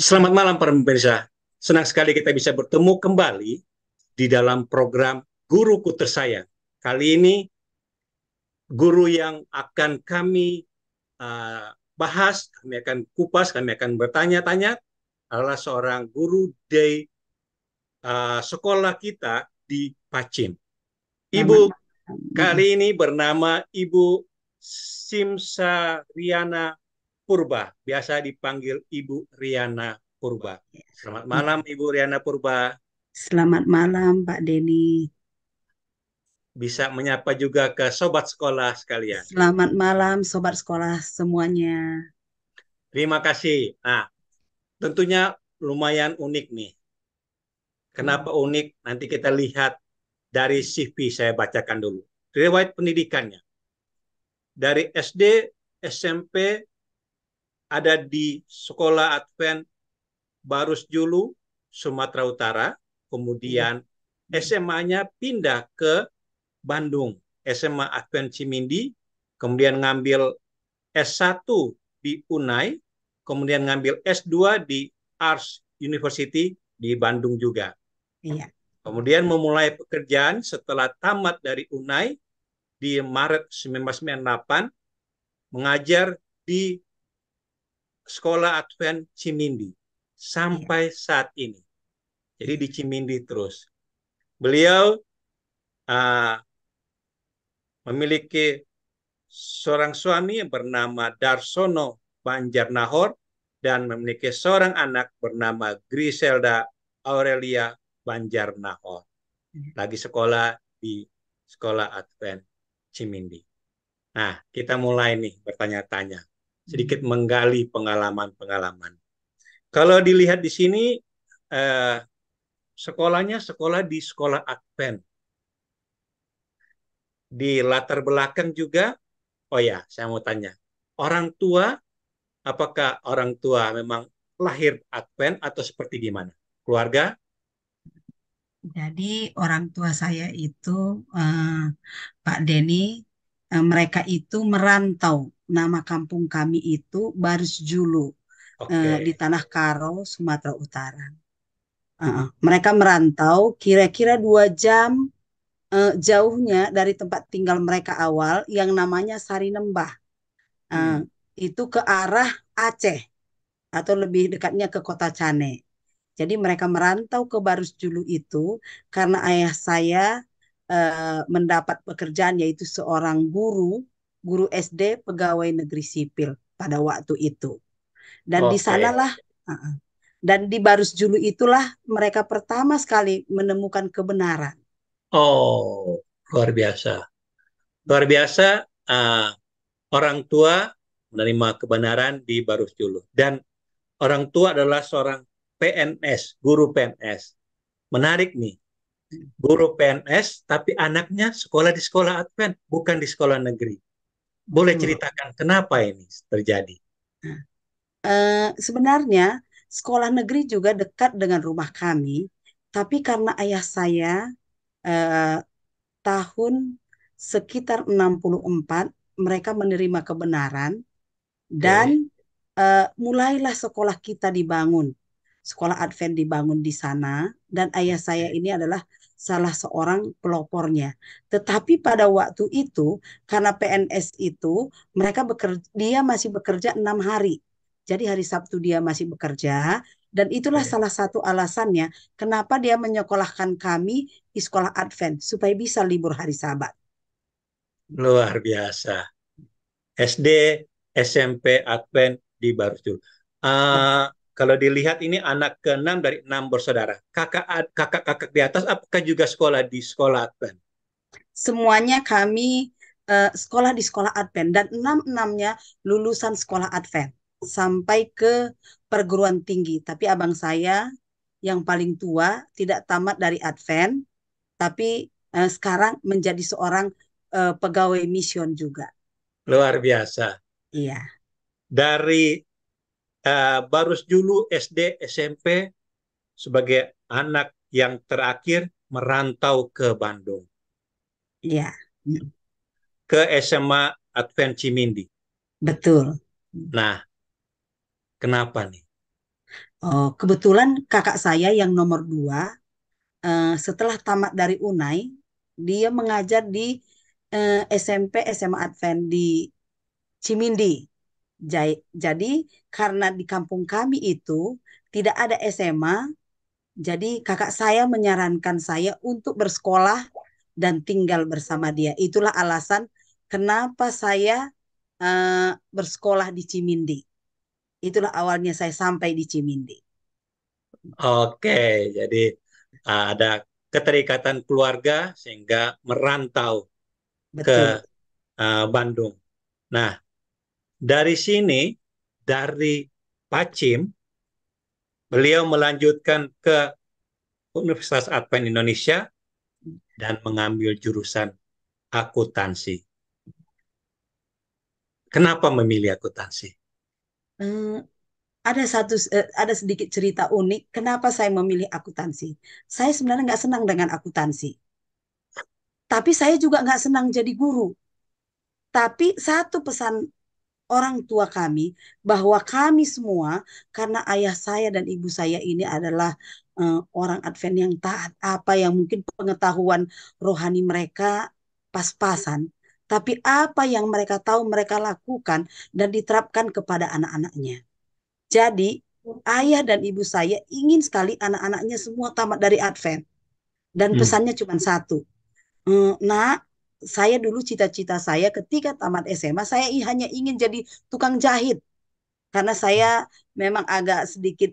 Selamat malam para pemirsa. Senang sekali kita bisa bertemu kembali di dalam program Guruku Tersayang. Kali ini guru yang akan kami bahas, kami akan kupas, kami akan bertanya-tanya adalah seorang guru di sekolah kita di Pacim. Selamat Ibu malam. kali ini bernama Ibu Simsa Riana Purba, biasa dipanggil Ibu Riana Purba. Selamat Ya, malam Ibu Riana Purba. selamat malam Pak Denny. Bisa menyapa juga ke sobat sekolah sekalian. Selamat malam sobat sekolah semuanya. Terima kasih. Nah, tentunya lumayan unik nih. Kenapa unik? Nanti kita lihat dari CV saya bacakan dulu. Riwayat pendidikannya. Dari SD, SMP, ada di Sekolah Advent Barus Julu, Sumatera Utara. Ya, Kemudian SMA-nya pindah ke Bandung, SMA Advent Cimindi. Kemudian ngambil S1 di UNAI, kemudian ngambil S2 di Arts University di Bandung juga. iya, Kemudian memulai pekerjaan setelah tamat dari UNAI di Maret 1998, mengajar di Sekolah Advent Cimindi iya. sampai saat ini. Jadi di Cimindi terus. Beliau uh, memiliki seorang suami yang bernama Darsono Banjarnahor dan memiliki seorang anak bernama Griselda Aurelia Banjarnahor. Lagi sekolah di Sekolah Advent Cimindi. Nah, kita mulai nih bertanya-tanya. Sedikit menggali pengalaman-pengalaman. Kalau dilihat di sini, eh, sekolahnya sekolah di Sekolah Advent. Di latar belakang juga, oh ya, saya mau tanya. Orang tua, apakah orang tua memang lahir Advent atau seperti gimana? Keluarga? Jadi orang tua saya itu Pak Denny, mereka itu merantau. Nama kampung kami itu Baris Julu, di Oke, Tanah Karo, Sumatera Utara. Mereka merantau kira-kira 2 jam jauhnya dari tempat tinggal mereka awal yang namanya Sarinembah. Eh, hmm. itu ke arah Aceh atau lebih dekatnya ke kota Cane. Jadi mereka merantau ke Barus Julu itu karena ayah saya mendapat pekerjaan yaitu seorang guru SD pegawai negeri sipil pada waktu itu. Dan di Oke. sanalah uh, dan di Barus Julu itulah mereka pertama sekali menemukan kebenaran. Oh, luar biasa. Luar biasa, uh, orang tua menerima kebenaran di Barus dulu. Dan orang tua adalah seorang PNS, guru PNS. Menarik nih, guru PNS, tapi anaknya sekolah di sekolah Advent, bukan di sekolah negeri. Boleh Betul. ceritakan kenapa ini terjadi? Nah, sebenarnya sekolah negeri juga dekat dengan rumah kami, tapi karena ayah saya eh, tahun sekitar 64 mereka menerima kebenaran dan Oke, mulailah sekolah kita dibangun. Sekolah Advent dibangun di sana dan ayah saya oke, ini adalah salah seorang pelopornya. Tetapi pada waktu itu karena PNS itu mereka bekerja, dia masih bekerja 6 hari. Jadi hari Sabtu dia masih bekerja dan itulah oke. salah satu alasannya kenapa dia menyekolahkan kami di sekolah Advent supaya bisa libur hari Sabat. Luar biasa. SD, SMP, Advent di Barus. Uh, Kalau dilihat ini anak ke-6 dari 6 bersaudara. Kakak-kakak di atas apakah juga sekolah di sekolah Advent? Semuanya kami sekolah di sekolah Advent dan enam-enamnya lulusan sekolah Advent sampai ke perguruan tinggi. Tapi abang saya yang paling tua tidak tamat dari Advent, tapi sekarang menjadi seorang pegawai mission juga. Luar biasa. Iya, Dari Barus dulu SD, SMP sebagai anak yang terakhir merantau ke Bandung, iya. Mm, ke SMA Advent Cimindi. betul. Nah, kenapa nih? Oh, kebetulan kakak saya yang nomor dua, setelah tamat dari Unai, dia mengajar di SMP SMA Advent di Cimindi. Jadi karena di kampung kami itu tidak ada SMA, jadi kakak saya menyarankan saya untuk bersekolah dan tinggal bersama dia. Itulah alasan kenapa saya bersekolah di Cimindi. Itulah awalnya saya sampai di Cimindi. Oke, jadi ada keterikatan keluarga sehingga merantau ke Betul. Bandung. Nah, dari sini, dari Pacim, beliau melanjutkan ke Universitas Advent Indonesia dan mengambil jurusan akuntansi. Kenapa memilih akuntansi? Eh, ada sedikit cerita unik kenapa saya memilih akuntansi. Saya sebenarnya nggak senang dengan akuntansi, tapi saya juga nggak senang jadi guru. Tapi satu pesan orang tua kami bahwa kami semua, karena ayah saya dan ibu saya ini adalah orang Advent yang taat, apa yang mungkin pengetahuan rohani mereka pas-pasan, tapi apa yang mereka tahu mereka lakukan dan diterapkan kepada anak-anaknya. Jadi ayah dan ibu saya ingin sekali anak-anaknya semua tamat dari Advent, dan Hmm. pesannya cuma satu. Nak, saya dulu cita-cita saya ketika tamat SMA, saya hanya ingin jadi tukang jahit. Karena saya memang agak sedikit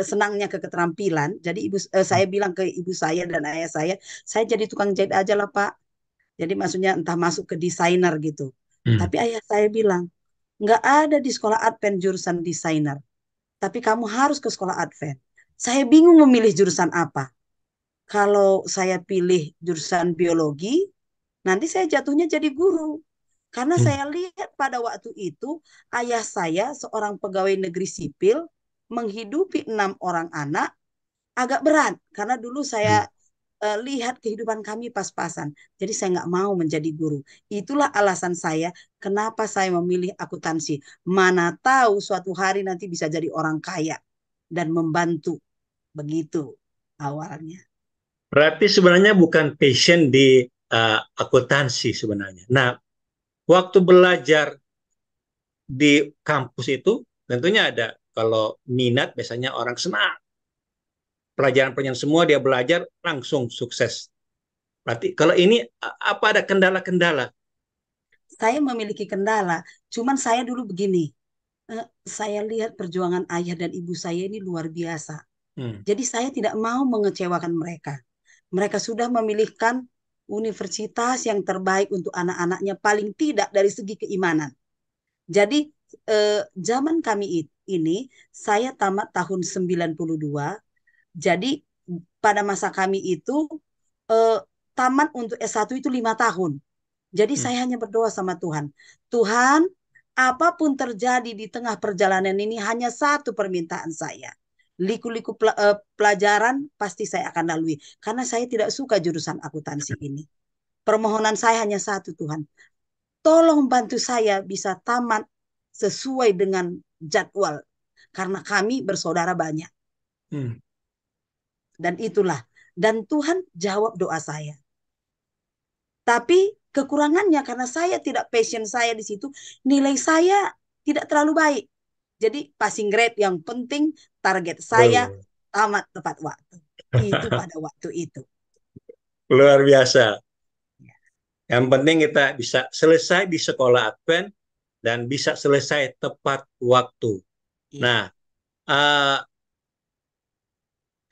senangnya ke keterampilan. Jadi saya bilang ke ibu saya dan ayah saya jadi tukang jahit aja lah Pak. Jadi maksudnya entah masuk ke desainer gitu. Hmm. Tapi ayah saya bilang, nggak ada di sekolah Advent jurusan desainer. Tapi kamu harus ke sekolah Advent. Saya bingung memilih jurusan apa. Kalau saya pilih jurusan biologi, nanti saya jatuhnya jadi guru. Karena Hmm. saya lihat pada waktu itu ayah saya seorang pegawai negeri sipil menghidupi 6 orang anak agak berat. Karena dulu Hmm. saya lihat kehidupan kami pas-pasan. Jadi saya nggak mau menjadi guru. Itulah alasan saya kenapa saya memilih akuntansi. Mana tahu suatu hari nanti bisa jadi orang kaya dan membantu. Begitu awalnya. Berarti sebenarnya bukan passion di akuntansi sebenarnya. Nah, waktu belajar di kampus itu tentunya ada kalau minat biasanya orang senang pelajaran-pelajaran semua dia belajar langsung sukses. Berarti kalau ini apa ada kendala-kendala? Saya memiliki kendala, cuman saya dulu begini, saya lihat perjuangan ayah dan ibu saya ini luar biasa. Hmm. Jadi saya tidak mau mengecewakan mereka. Mereka sudah memilihkan universitas yang terbaik untuk anak-anaknya paling tidak dari segi keimanan. Jadi zaman kami ini saya tamat tahun 92. Jadi pada masa kami itu eh, tamat untuk S1 itu 5 tahun. Jadi Hmm. saya hanya berdoa sama Tuhan. Tuhan, apapun terjadi di tengah perjalanan ini hanya satu permintaan saya. Liku-liku pelajaran pasti saya akan lalui. Karena saya tidak suka jurusan akuntansi ini. Permohonan saya hanya satu, Tuhan. Tolong bantu saya bisa tamat sesuai dengan jadwal. Karena kami bersaudara banyak. Hmm. Dan itulah. Dan Tuhan jawab doa saya. Tapi kekurangannya karena saya tidak passion saya di situ, nilai saya tidak terlalu baik. Jadi passing grade yang penting target saya Aduh. tamat tepat waktu. Itu pada waktu itu. Luar biasa. Yang penting kita bisa selesai di sekolah Advent dan bisa selesai tepat waktu. Iya, Nah, uh,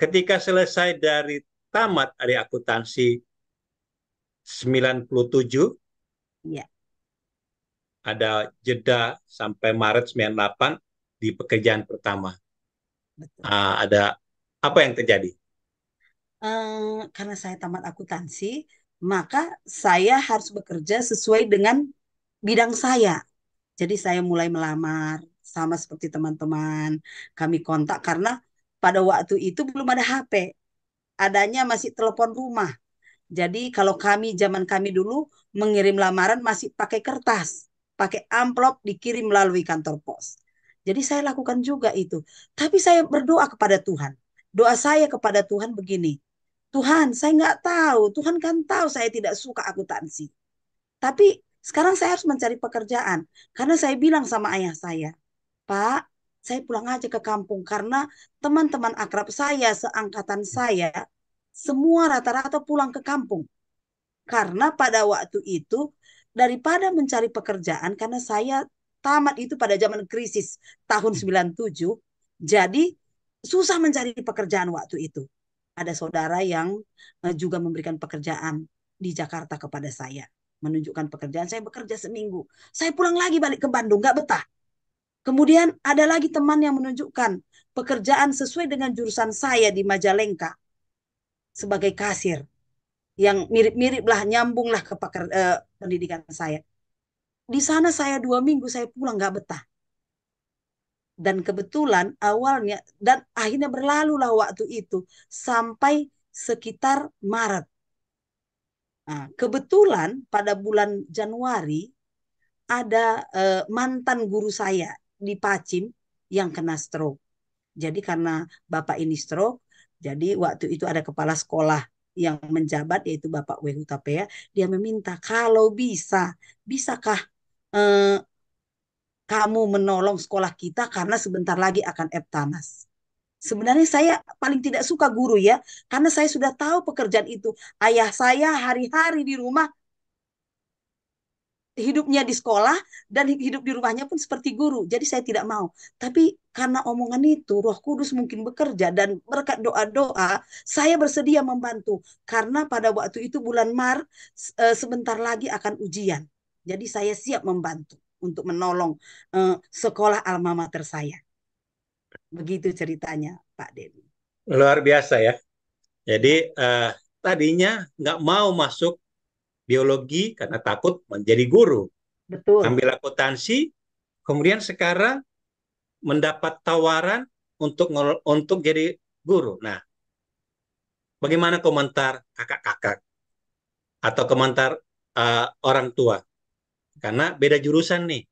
ketika selesai dari tamat dari akuntansi 97, iya, ada jeda sampai Maret 98 di pekerjaan pertama. betul. Ada apa yang terjadi? Karena saya tamat akuntansi, maka saya harus bekerja sesuai dengan bidang saya. Jadi saya mulai melamar sama seperti teman-teman. Kami kontak karena pada waktu itu belum ada HP. Adanya masih telepon rumah. Jadi kalau zaman kami dulu mengirim lamaran masih pakai kertas, pakai amplop dikirim melalui kantor pos. Jadi saya lakukan juga itu. Tapi saya berdoa kepada Tuhan. Doa saya kepada Tuhan begini. Tuhan, saya nggak tahu. Tuhan kan tahu saya tidak suka akuntansi. Tapi sekarang saya harus mencari pekerjaan. Karena saya bilang sama ayah saya, Pak, saya pulang aja ke kampung. Karena teman-teman akrab saya, seangkatan saya, semua rata-rata pulang ke kampung. Karena pada waktu itu, daripada mencari pekerjaan, karena saya tamat itu pada zaman krisis tahun 97, jadi susah mencari pekerjaan waktu itu. Ada saudara yang juga memberikan pekerjaan di Jakarta kepada saya. Menunjukkan pekerjaan, saya bekerja seminggu. Saya pulang lagi balik ke Bandung, nggak betah. Kemudian ada lagi teman yang menunjukkan pekerjaan sesuai dengan jurusan saya di Majalengka sebagai kasir yang mirip-mirip lah, nyambung lah ke pendidikan saya. Di sana saya 2 minggu, saya pulang nggak betah. Dan kebetulan awalnya, dan akhirnya berlalulah waktu itu sampai sekitar Maret. Nah, kebetulan pada bulan Januari ada mantan guru saya di Pacim yang kena stroke. Jadi karena Bapak ini stroke, jadi waktu itu ada kepala sekolah yang menjabat yaitu Bapak Wehu Tapea, dia meminta kalau bisa, bisakah eh, kamu menolong sekolah kita karena sebentar lagi akan Eptanas. Sebenarnya saya paling tidak suka guru ya, karena saya sudah tahu pekerjaan itu. Ayah saya hari-hari di rumah hidupnya di sekolah dan hidup di rumahnya pun seperti guru. Jadi saya tidak mau. Tapi karena omongan itu, Roh Kudus mungkin bekerja dan berkat doa-doa, saya bersedia membantu. Karena pada waktu itu bulan Maret sebentar lagi akan ujian. Jadi saya siap membantu untuk menolong sekolah alma mater saya. Begitu ceritanya, Pak Denny. Luar biasa ya. Jadi tadinya nggak mau masuk biologi karena takut menjadi guru. Betul. Ambil akuntansi, kemudian sekarang mendapat tawaran untuk jadi guru. Nah, bagaimana komentar kakak-kakak atau komentar orang tua? Karena beda jurusan nih.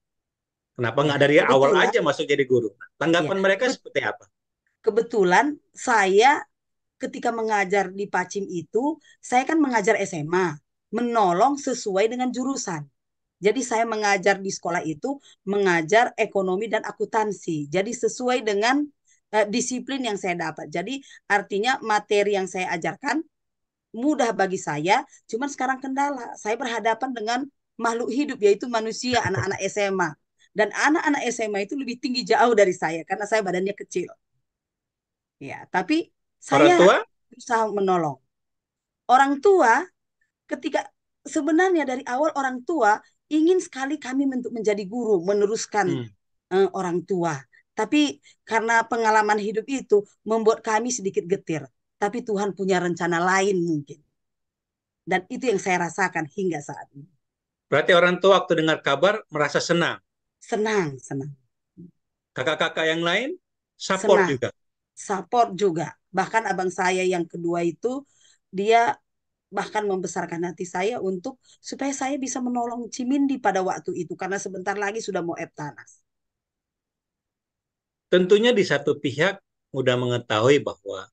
Kenapa Ya, nggak dari awal kebetulan, aja masuk jadi guru? Nah, ya, tanggapan mereka seperti apa? kebetulan saya ketika mengajar di Pacim itu, saya kan mengajar SMA, menolong sesuai dengan jurusan. Jadi saya mengajar di sekolah itu, mengajar ekonomi dan akuntansi. Jadi sesuai dengan disiplin yang saya dapat. Jadi artinya materi yang saya ajarkan mudah bagi saya, cuman sekarang kendala. Saya berhadapan dengan makhluk hidup, yaitu manusia, anak-anak SMA. Dan anak-anak SMA itu lebih tinggi jauh dari saya, karena saya badannya kecil. Ya, tapi Orang saya tua? berusaha menolong. Orang tua ketika sebenarnya dari awal orang tua ingin sekali kami untuk menjadi guru, meneruskan Hmm. orang tua. Tapi karena pengalaman hidup itu membuat kami sedikit getir. Tapi Tuhan punya rencana lain mungkin. Dan itu yang saya rasakan hingga saat ini. Berarti orang tua waktu dengar kabar merasa senang. Senang, senang, Kakak-kakak yang lain support senang. juga. Support juga. Bahkan abang saya yang kedua itu, dia bahkan membesarkan hati saya untuk supaya saya bisa menolong Cimindi pada waktu itu. Karena sebentar lagi sudah mau Eptanas. Tentunya di satu pihak mudah mengetahui bahwa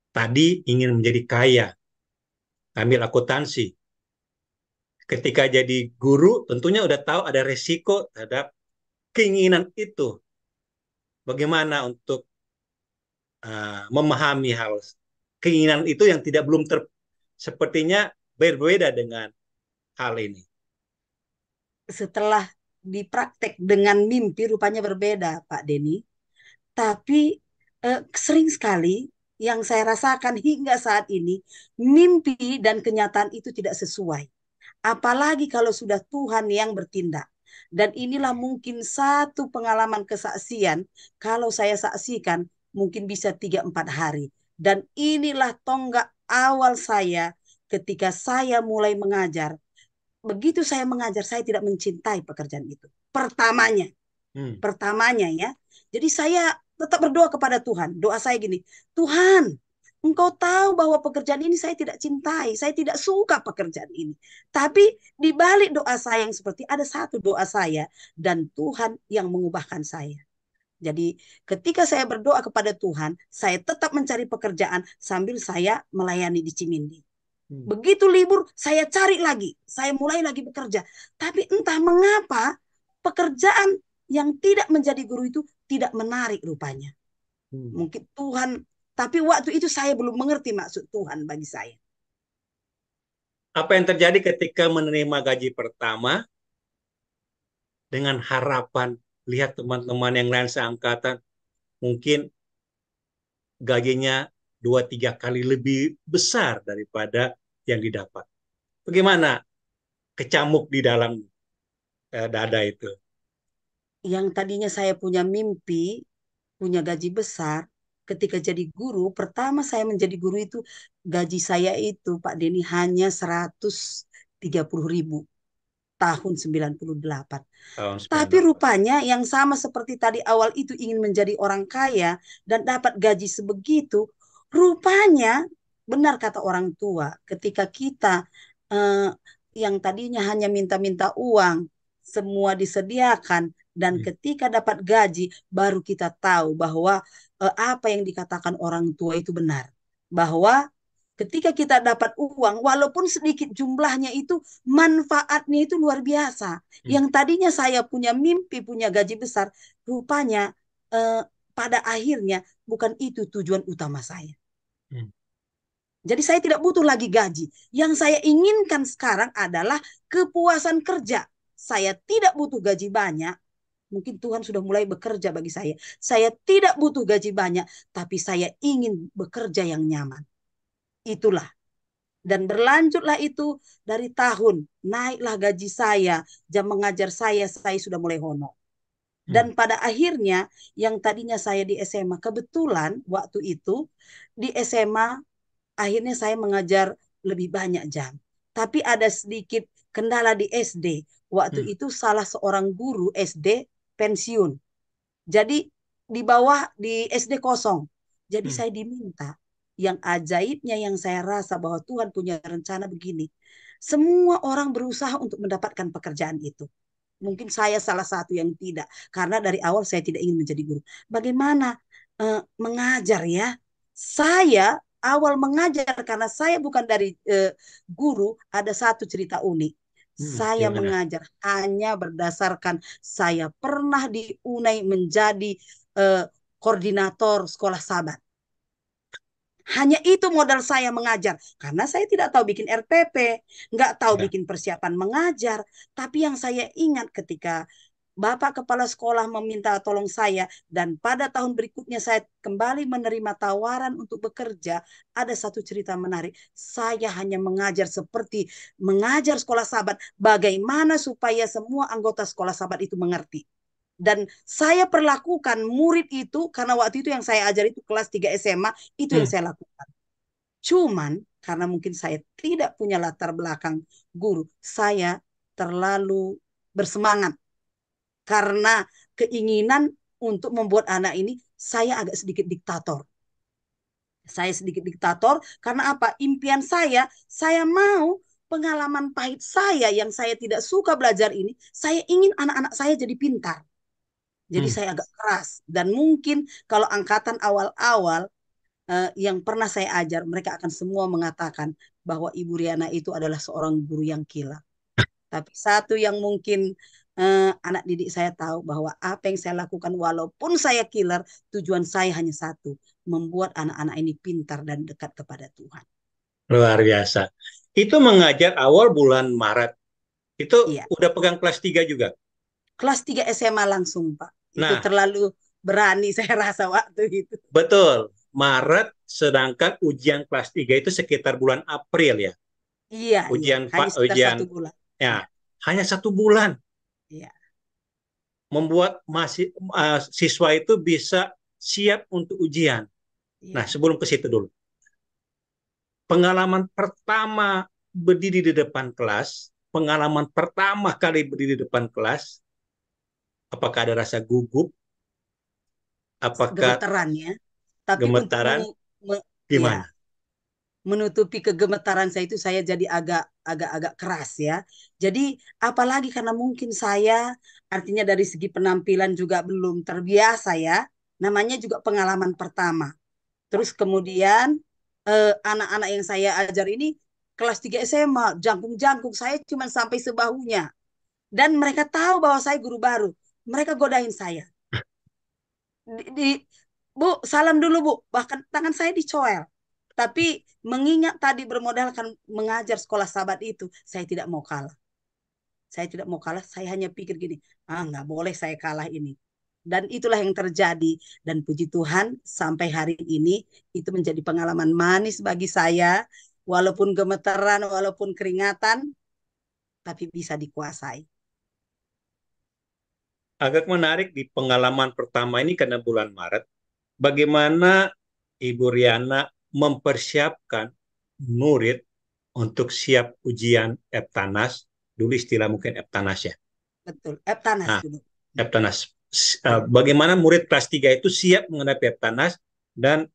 tadi ingin menjadi kaya, ambil akuntansi. Ketika jadi guru, tentunya udah tahu ada resiko terhadap keinginan itu. Bagaimana untuk memahami hal keinginan itu yang tidak belum sepertinya berbeda dengan hal ini. Setelah dipraktek dengan mimpi rupanya berbeda, Pak Denny. Tapi sering sekali yang saya rasakan hingga saat ini, mimpi dan kenyataan itu tidak sesuai. Apalagi kalau sudah Tuhan yang bertindak. Dan inilah mungkin satu pengalaman kesaksian, kalau saya saksikan mungkin bisa 3-4 hari. Dan inilah tonggak awal saya ketika saya mulai mengajar. Begitu saya mengajar, saya tidak mencintai pekerjaan itu. Pertamanya, Hmm. pertamanya ya. Jadi saya tetap berdoa kepada Tuhan. Doa saya gini, Tuhan, Engkau tahu bahwa pekerjaan ini saya tidak cintai, saya tidak suka pekerjaan ini. Tapi di balik doa saya yang seperti ada satu doa saya dan Tuhan yang mengubahkan saya. Jadi ketika saya berdoa kepada Tuhan, saya tetap mencari pekerjaan sambil saya melayani di Cimindi. Hmm. Begitu libur, saya cari lagi, saya mulai lagi bekerja. Tapi entah mengapa pekerjaan yang tidak menjadi guru itu tidak menarik rupanya. Hmm. Mungkin Tuhan, tapi waktu itu saya belum mengerti maksud Tuhan bagi saya. Apa yang terjadi ketika menerima gaji pertama dengan harapan lihat teman-teman yang lain seangkatan mungkin gajinya 2-3 kali lebih besar daripada yang didapat. Bagaimana kecamuk di dalam dada itu? Yang tadinya saya punya mimpi, punya gaji besar, ketika jadi guru, pertama saya menjadi guru itu, gaji saya itu, Pak Denny, hanya 130.000 tahun 98. Tahun Tapi 98. rupanya yang sama seperti tadi awal itu ingin menjadi orang kaya dan dapat gaji sebegitu, rupanya benar kata orang tua, ketika kita eh, yang tadinya hanya minta-minta uang, semua disediakan dan Hmm. ketika dapat gaji baru kita tahu bahwa apa yang dikatakan orang tua itu benar. Bahwa ketika kita dapat uang, walaupun sedikit jumlahnya itu, manfaatnya itu luar biasa. Hmm. Yang tadinya saya punya mimpi, punya gaji besar, rupanya eh, pada akhirnya bukan itu tujuan utama saya. Hmm. Jadi saya tidak butuh lagi gaji. Yang saya inginkan sekarang adalah kepuasan kerja. Saya tidak butuh gaji banyak. Mungkin Tuhan sudah mulai bekerja bagi saya. Saya tidak butuh gaji banyak, tapi saya ingin bekerja yang nyaman. Itulah. Dan berlanjutlah itu dari tahun. Naiklah gaji saya, jam mengajar saya sudah mulai honor. Hmm. Dan pada akhirnya yang tadinya saya di SMA, kebetulan waktu itu di SMA akhirnya saya mengajar lebih banyak jam. Tapi ada sedikit kendala di SD. Waktu Hmm. itu salah seorang guru SD pensiun. Jadi di bawah di SD kosong. Jadi Hmm. saya diminta. Yang ajaibnya yang saya rasa bahwa Tuhan punya rencana begini. Semua orang berusaha untuk mendapatkan pekerjaan itu. Mungkin saya salah satu yang tidak. Karena dari awal saya tidak ingin menjadi guru. Bagaimana mengajar ya? Saya awal mengajar karena saya bukan dari guru. Ada satu cerita unik. Hmm. Saya Gimana? mengajar hanya berdasarkan saya pernah diunai menjadi koordinator sekolah sahabat. Hanya itu modal saya mengajar. Karena saya tidak tahu bikin RPP, nggak tahu Ya. bikin persiapan mengajar. Tapi yang saya ingat ketika Bapak Kepala Sekolah meminta tolong saya, dan pada tahun berikutnya saya kembali menerima tawaran untuk bekerja, ada satu cerita menarik. Saya hanya mengajar seperti mengajar sekolah sahabat, bagaimana supaya semua anggota sekolah sahabat itu mengerti. Dan saya perlakukan murid itu, karena waktu itu yang saya ajar itu kelas 3 SMA, itu yang Hmm. saya lakukan. Cuman, karena mungkin saya tidak punya latar belakang guru, saya terlalu bersemangat. Karena keinginan untuk membuat anak ini, saya agak sedikit diktator. Saya sedikit diktator, karena apa? Impian saya mau pengalaman pahit saya yang saya tidak suka belajar ini, saya ingin anak-anak saya jadi pintar. Jadi Hmm. saya agak keras dan mungkin kalau angkatan awal-awal yang pernah saya ajar mereka akan semua mengatakan bahwa Ibu Riana itu adalah seorang guru yang gila. Tapi satu yang mungkin anak didik saya tahu bahwa apa yang saya lakukan walaupun saya killer, tujuan saya hanya satu, membuat anak-anak ini pintar dan dekat kepada Tuhan. Luar biasa. Itu mengajar awal bulan Maret. Itu Iya, udah pegang kelas 3 juga. kelas 3 SMA langsung, Pak. Itu Nah, terlalu berani saya rasa waktu itu. betul. Maret, sedangkan ujian kelas 3 itu sekitar bulan April ya. Iya, iya, Ujian hanya Pak, sekitar ujian 1 bulan. Iya, ya. Hanya 1 bulan iya, membuat masih siswa itu bisa siap untuk ujian. Nah, iya. sebelum ke situ dulu. Pengalaman pertama berdiri di depan kelas, pengalaman pertama kali berdiri di depan kelas, apakah ada rasa gugup, apakah Gemetarannya. Tapi untuk gemetaran, ya, gimana? menutupi kegemetaran saya itu saya jadi agak agak keras ya. Jadi apalagi karena mungkin saya artinya dari segi penampilan juga belum terbiasa ya. Namanya juga pengalaman pertama. Terus kemudian anak-anak yang saya ajar ini kelas 3 SMA, jangkung-jangkung, saya cuma sampai sebahunya. Dan mereka tahu bahwa saya guru baru. Mereka godain saya. Bu, salam dulu Bu. Bahkan tangan saya dicoel. Tapi mengingat tadi bermodalkan mengajar sekolah sahabat itu, saya tidak mau kalah. Saya tidak mau kalah, saya hanya pikir gini, nggak boleh saya kalah ini. Dan itulah yang terjadi. Dan puji Tuhan, sampai hari ini, itu menjadi pengalaman manis bagi saya. Walaupun gemeteran, walaupun keringatan, tapi bisa dikuasai. Agak menarik di pengalaman pertama ini karena bulan Maret, bagaimana Ibu Riana mempersiapkan murid untuk siap ujian Eptanas, dulu istilah mungkin Eptanas ya. Betul, Eptanas Nah, dulu. Eptanas. Bagaimana murid kelas 3 itu siap menghadapi Eptanas dan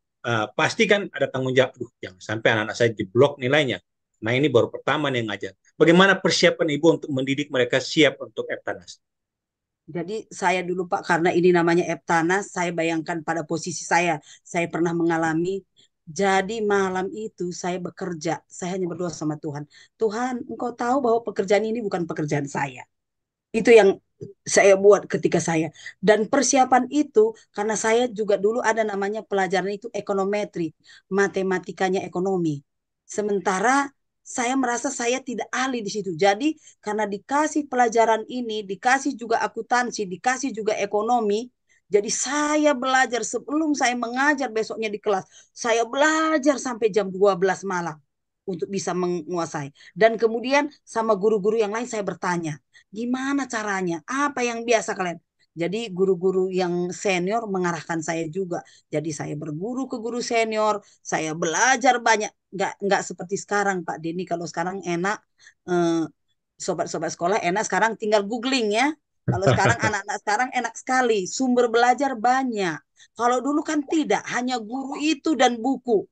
pasti kan ada tanggung jawab, jangan sampai anak-anak saya jeblok nilainya. Nah, ini baru pertama nih yang ngajar. Bagaimana persiapan Ibu untuk mendidik mereka siap untuk Eptanas? Jadi saya dulu Pak, karena ini namanya Eptanas, saya bayangkan pada posisi saya pernah mengalami. Jadi malam itu saya bekerja, saya hanya berdoa sama Tuhan. Tuhan, Engkau tahu bahwa pekerjaan ini bukan pekerjaan saya. Itu yang saya buat ketika saya. Dan persiapan itu, karena saya juga dulu ada namanya pelajaran itu ekonometri, matematikanya ekonomi. Sementara saya merasa saya tidak ahli di situ. Jadi karena dikasih pelajaran ini, dikasih juga akuntansi, dikasih juga ekonomi, jadi saya belajar sebelum saya mengajar besoknya di kelas. Saya belajar sampai jam 12 malam untuk bisa menguasai. Dan kemudian sama guru-guru yang lain saya bertanya, gimana caranya? Apa yang biasa kalian? Jadi guru-guru yang senior mengarahkan saya juga. Jadi saya berguru ke guru senior, saya belajar banyak. Nggak seperti sekarang Pak Denny. Kalau sekarang enak, eh, sobat-sobat sekolah enak sekarang tinggal googling ya. Kalau sekarang anak-anak sekarang enak sekali, sumber belajar banyak. Kalau dulu kan tidak, hanya guru itu dan buku.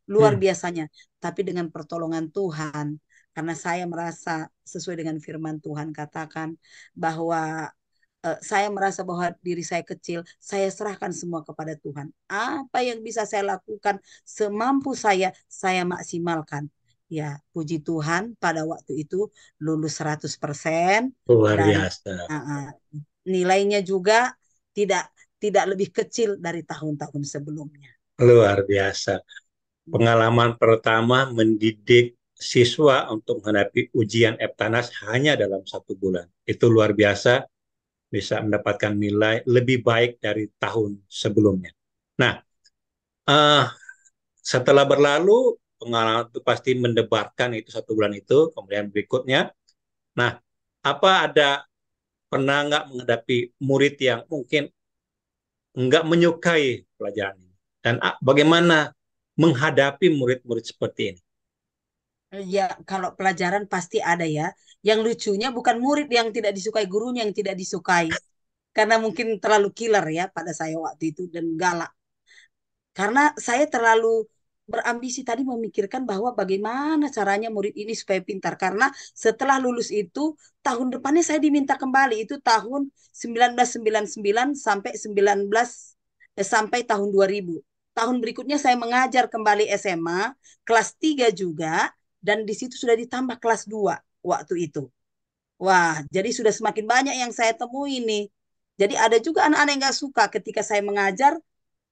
Luar Hmm. biasanya. Tapi dengan pertolongan Tuhan, karena saya merasa sesuai dengan firman Tuhan katakan bahwa saya merasa bahwa diri saya kecil, saya serahkan semua kepada Tuhan. Apa yang bisa saya lakukan semampu saya maksimalkan. Ya, puji Tuhan pada waktu itu lulus 100% Luar dan biasa. uh, uh, nilainya juga tidak tidak lebih kecil dari tahun-tahun sebelumnya. Luar biasa. Pengalaman pertama mendidik siswa untuk menghadapi ujian Eptanas hanya dalam 1 bulan. Itu luar biasa, bisa mendapatkan nilai lebih baik dari tahun sebelumnya. Nah, eh, setelah berlalu, pengalaman itu pasti mendebarkan itu 1 bulan itu, kemudian berikutnya. Nah, apa ada pernah nggak menghadapi murid yang mungkin nggak menyukai pelajaran ini? Dan bagaimana menghadapi murid-murid seperti ini? Ya, kalau pelajaran pasti ada ya. Yang lucunya bukan murid yang tidak disukai, gurunya yang tidak disukai. Karena mungkin terlalu killer ya pada saya waktu itu dan galak. Karena saya terlalu berambisi tadi memikirkan bahwa bagaimana caranya murid ini supaya pintar. Karena setelah lulus itu, tahun depannya saya diminta kembali. Itu tahun 1999 sampai sampai tahun 2000. Tahun berikutnya saya mengajar kembali SMA, kelas 3 juga, dan di situ sudah ditambah kelas 2 waktu itu. Wah, jadi sudah semakin banyak yang saya temui nih. Jadi ada juga anak-anak yang nggak suka ketika saya mengajar,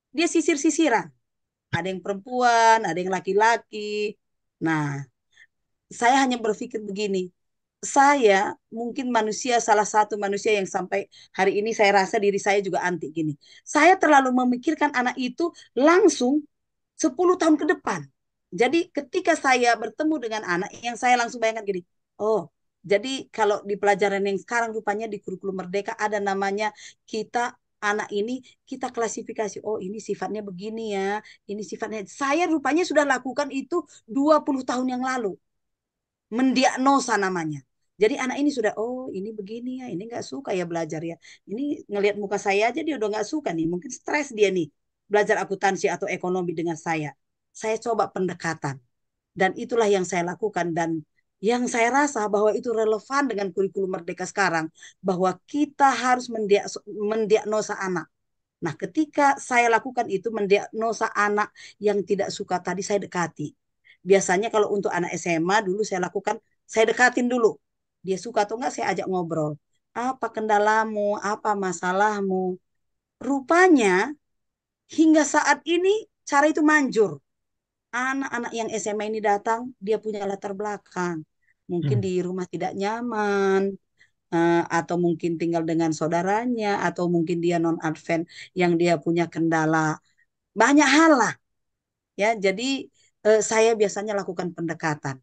dia sisir-sisiran. Ada yang perempuan, ada yang laki-laki. Nah, saya hanya berpikir begini, saya mungkin manusia, salah satu manusia yang sampai hari ini saya rasa diri saya juga anti gini. Saya terlalu memikirkan anak itu langsung 10 tahun ke depan. Jadi ketika saya bertemu dengan anak, yang saya langsung bayangkan gini, oh, jadi kalau di pelajaran yang sekarang rupanya di kurikulum Merdeka ada namanya kita anak ini kita klasifikasi. Oh, ini sifatnya begini ya, ini sifatnya. Saya rupanya sudah lakukan itu 20 tahun yang lalu. Mendiagnosa namanya. Jadi anak ini sudah, oh ini begini ya, ini nggak suka ya belajar ya. Ini ngelihat muka saya aja dia udah nggak suka nih, mungkin stres dia nih belajar akuntansi atau ekonomi dengan saya. Saya coba pendekatan dan itulah yang saya lakukan dan yang saya rasa bahwa itu relevan dengan kurikulum Merdeka sekarang, bahwa kita harus mendiagnosa anak. Nah, ketika saya lakukan itu, mendiagnosa anak yang tidak suka tadi, saya dekati. Biasanya kalau untuk anak SMA dulu saya lakukan, saya dekatin dulu. Dia suka atau enggak, saya ajak ngobrol. Apa kendalamu, apa masalahmu? Rupanya hingga saat ini cara itu manjur. Anak-anak yang SMA ini datang, dia punya latar belakang. Mungkin Hmm. di rumah tidak nyaman, atau mungkin tinggal dengan saudaranya, atau mungkin dia non-advent yang dia punya kendala. Banyak hal lah, ya. Jadi saya biasanya lakukan pendekatan.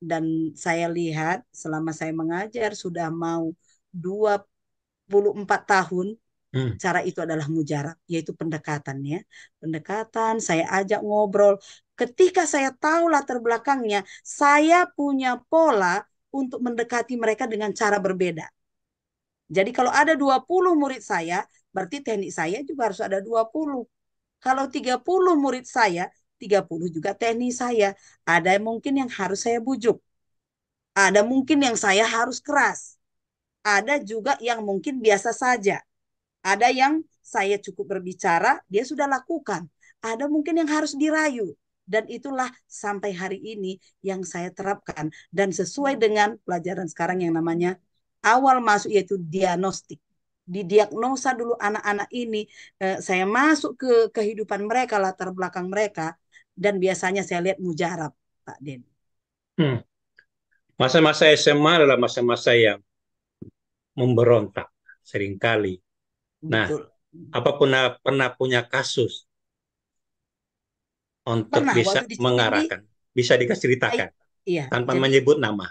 Dan saya lihat selama saya mengajar sudah mau 24 tahun, Hmm. cara itu adalah mujarab, yaitu pendekatan ya. Pendekatan, saya ajak ngobrol. Ketika saya tahu latar belakangnya, saya punya pola untuk mendekati mereka dengan cara berbeda. Jadi kalau ada 20 murid saya, berarti teknik saya juga harus ada 20. Kalau 30 murid saya, 30 juga teknik saya. Ada mungkin yang harus saya bujuk. Ada mungkin yang saya harus keras. Ada juga yang mungkin biasa saja. Ada yang saya cukup berbicara, dia sudah lakukan. Ada mungkin yang harus dirayu. Dan itulah sampai hari ini yang saya terapkan. Dan sesuai dengan pelajaran sekarang yang namanya awal masuk, yaitu diagnostik. Didiagnosa dulu anak-anak ini. Saya masuk ke kehidupan mereka, latar belakang mereka. Dan biasanya saya lihat mujarab, Pak Den. Hmm. Masa-masa SMA adalah masa-masa yang memberontak seringkali. Nah, Betul. apa pernah punya kasus untuk Pernah bisa waktu di Cikini, mengarahkan, bisa saya, diceritakan iya, tanpa jadi menyebut nama.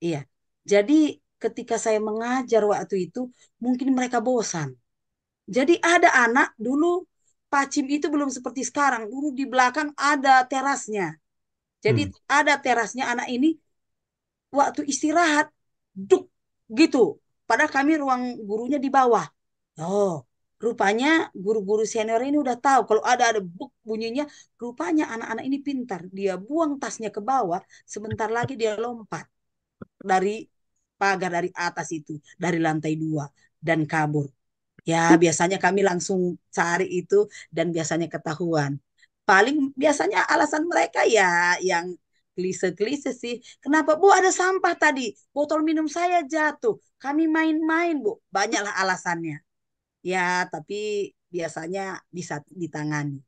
iya. Jadi ketika saya mengajar waktu itu, mungkin mereka bosan. Jadi ada anak dulu, Pacim itu belum seperti sekarang. Dulu di belakang ada terasnya. Jadi Hmm. ada terasnya, anak ini waktu istirahat, duk gitu. Padahal kami ruang gurunya di bawah. Oh, rupanya guru-guru senior ini udah tahu kalau ada buk bunyinya, rupanya anak-anak ini pintar. Dia buang tasnya ke bawah, sebentar lagi dia lompat dari pagar dari atas itu, dari lantai 2 dan kabur. Ya, biasanya kami langsung cari itu dan biasanya ketahuan. Paling biasanya alasan mereka ya yang klise-klise sih. Kenapa, Bu, ada sampah tadi? Botol minum saya jatuh. Kami main-main, Bu. Banyaklah alasannya. Ya, tapi biasanya bisa ditangani.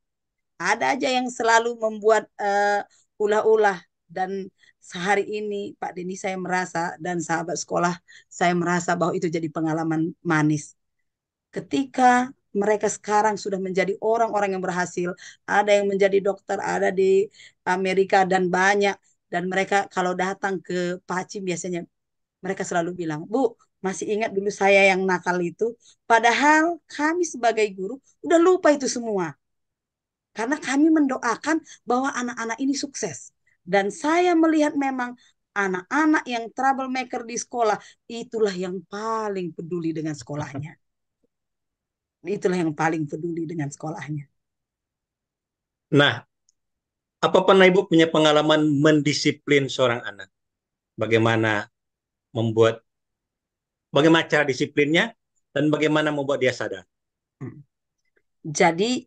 Ada aja yang selalu membuat ulah-ulah, dan sehari ini Pak Denny saya merasa, dan sahabat sekolah saya merasa bahwa itu jadi pengalaman manis. Ketika mereka sekarang sudah menjadi orang-orang yang berhasil, ada yang menjadi dokter, ada di Amerika dan banyak, dan mereka kalau datang ke Pacim biasanya mereka selalu bilang, Bu, masih ingat dulu saya yang nakal itu? Padahal kami sebagai guru udah lupa itu semua. Karena kami mendoakan bahwa anak-anak ini sukses. Dan saya melihat memang anak-anak yang troublemaker di sekolah, itulah yang paling peduli dengan sekolahnya. Itulah yang paling peduli dengan sekolahnya. Nah, apa pernah Ibu punya pengalaman mendisiplin seorang anak? Bagaimana membuat, bagaimana cara disiplinnya, dan bagaimana membuat dia sadar? Hmm. Jadi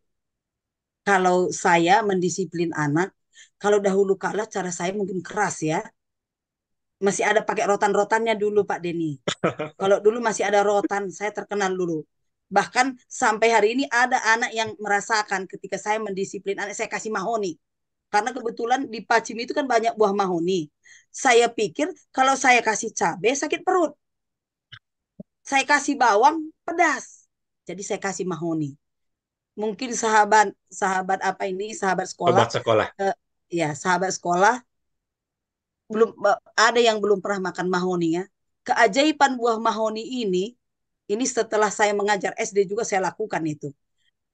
kalau saya mendisiplin anak, kalau dahulu kala cara saya mungkin keras ya. Masih ada pakai rotan-rotannya dulu Pak Denny. Kalau dulu masih ada rotan, saya terkenal dulu. Bahkan sampai hari ini ada anak yang merasakan ketika saya mendisiplin anak, saya kasih mahoni. Karena kebetulan di Pacim itu kan banyak buah mahoni. Saya pikir kalau saya kasih cabai sakit perut. Saya kasih bawang pedas. Jadi saya kasih mahoni. Mungkin sahabat sahabat apa ini, sahabat sekolah, Obat sekolah. eh, ya sahabat sekolah belum, ada yang belum pernah makan mahoni ya. Keajaiban buah mahoni ini setelah saya mengajar SD juga saya lakukan itu.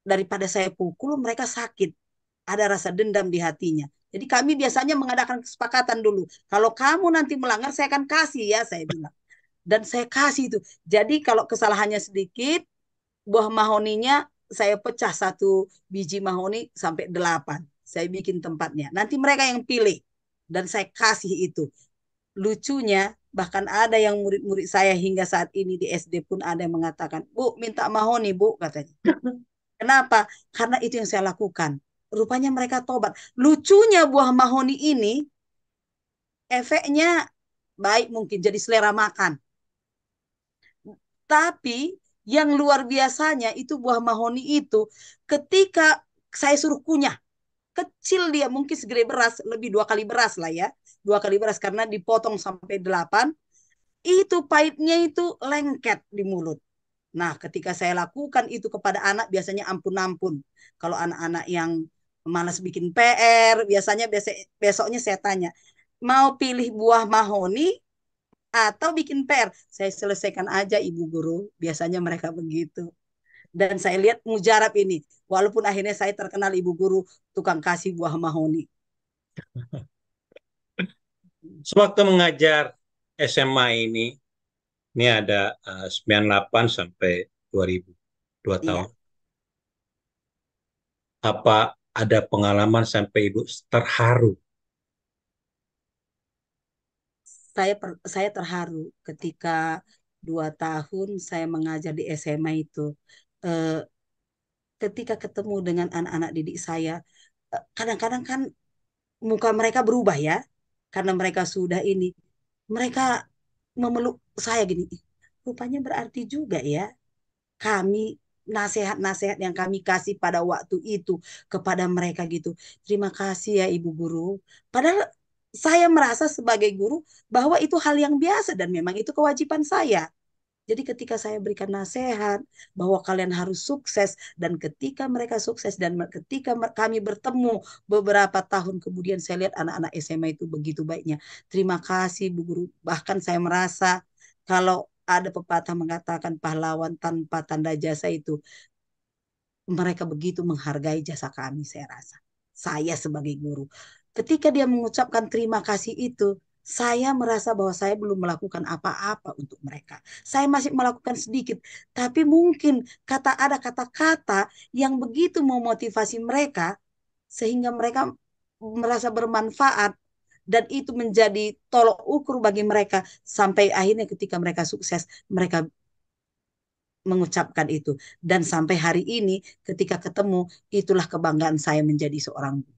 Daripada saya pukul, mereka sakit. Ada rasa dendam di hatinya. Jadi kami biasanya mengadakan kesepakatan dulu. Kalau kamu nanti melanggar, saya akan kasih ya, saya bilang. Dan saya kasih itu. Jadi kalau kesalahannya sedikit, buah mahoninya saya pecah satu biji mahoni sampai 8. Saya bikin tempatnya. Nanti mereka yang pilih. Dan saya kasih itu. Lucunya, bahkan ada yang murid-murid saya hingga saat ini di SD pun ada yang mengatakan, Bu, minta mahoni, Bu, katanya. Kenapa? Karena itu yang saya lakukan. Rupanya mereka tobat. Lucunya buah mahoni ini, efeknya baik mungkin jadi selera makan. Tapi yang luar biasanya itu buah mahoni itu ketika saya suruh kunyah, kecil dia mungkin segede beras, lebih 2 kali beras lah ya. 2 kali beras karena dipotong sampai 8, itu pahitnya itu lengket di mulut. Nah, ketika saya lakukan itu kepada anak, biasanya ampun-ampun. Kalau anak-anak yang malas bikin PR, besoknya saya tanya, mau pilih buah mahoni atau bikin PR? Saya selesaikan aja, Ibu Guru. Biasanya mereka begitu. Dan saya lihat mujarab ini, walaupun akhirnya saya terkenal Ibu Guru tukang kasih buah mahoni. Sewaktu mengajar SMA ini ada 98 sampai 2000, 2 tahun. Iya, Apa ada pengalaman sampai Ibu terharu? saya terharu ketika 2 tahun saya mengajar di SMA itu. Eh, Ketika ketemu dengan anak-anak didik saya, kadang-kadang kan muka mereka berubah ya, karena mereka sudah ini, mereka memeluk saya gini, rupanya berarti juga ya kami nasihat-nasihat yang kami kasih pada waktu itu kepada mereka gitu. Terima kasih ya Ibu Guru. Padahal saya merasa sebagai guru bahwa itu hal yang biasa dan memang itu kewajiban saya. Jadi ketika saya berikan nasihat bahwa kalian harus sukses dan ketika mereka sukses dan ketika kami bertemu beberapa tahun kemudian saya lihat anak-anak SMA itu begitu baiknya. Terima kasih Bu Guru. Bahkan saya merasa kalau ada pepatah mengatakan pahlawan tanpa tanda jasa itu mereka begitu menghargai jasa kami saya rasa. Saya sebagai guru. Ketika dia mengucapkan terima kasih itu, saya merasa bahwa saya belum melakukan apa-apa untuk mereka. Saya masih melakukan sedikit, tapi mungkin ada kata-kata yang begitu memotivasi mereka sehingga mereka merasa bermanfaat dan itu menjadi tolok ukur bagi mereka sampai akhirnya ketika mereka sukses, mereka mengucapkan itu. Dan sampai hari ini ketika ketemu, itulah kebanggaan saya menjadi seorang guru.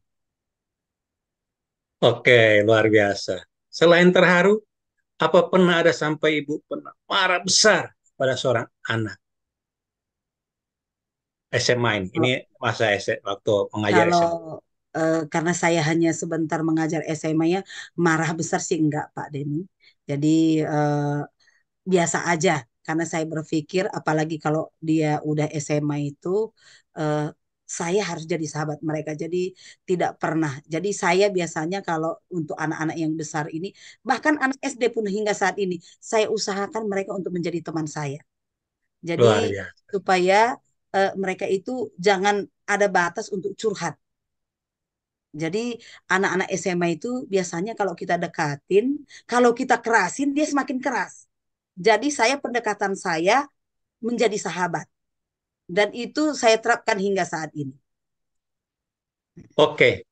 Oke, luar biasa. Selain terharu, apa pernah ada sampai Ibu pernah marah besar pada seorang anak SMA ini? Ini masa SMA, waktu mengajar Kalau SMA. karena saya hanya sebentar mengajar SMA ya, marah besar sih enggak Pak Denny. Jadi biasa aja karena saya berpikir apalagi kalau dia udah SMA itu eh, saya harus jadi sahabat mereka. Jadi tidak pernah. Jadi saya biasanya kalau untuk anak-anak yang besar ini bahkan anak SD pun hingga saat ini saya usahakan mereka untuk menjadi teman saya. Jadi Luar biasa. supaya mereka itu jangan ada batas untuk curhat. Jadi anak-anak SMA itu biasanya kalau kita dekatin, kalau kita kerasin dia semakin keras. Jadi saya pendekatan saya menjadi sahabat dan itu saya terapkan hingga saat ini. Oke,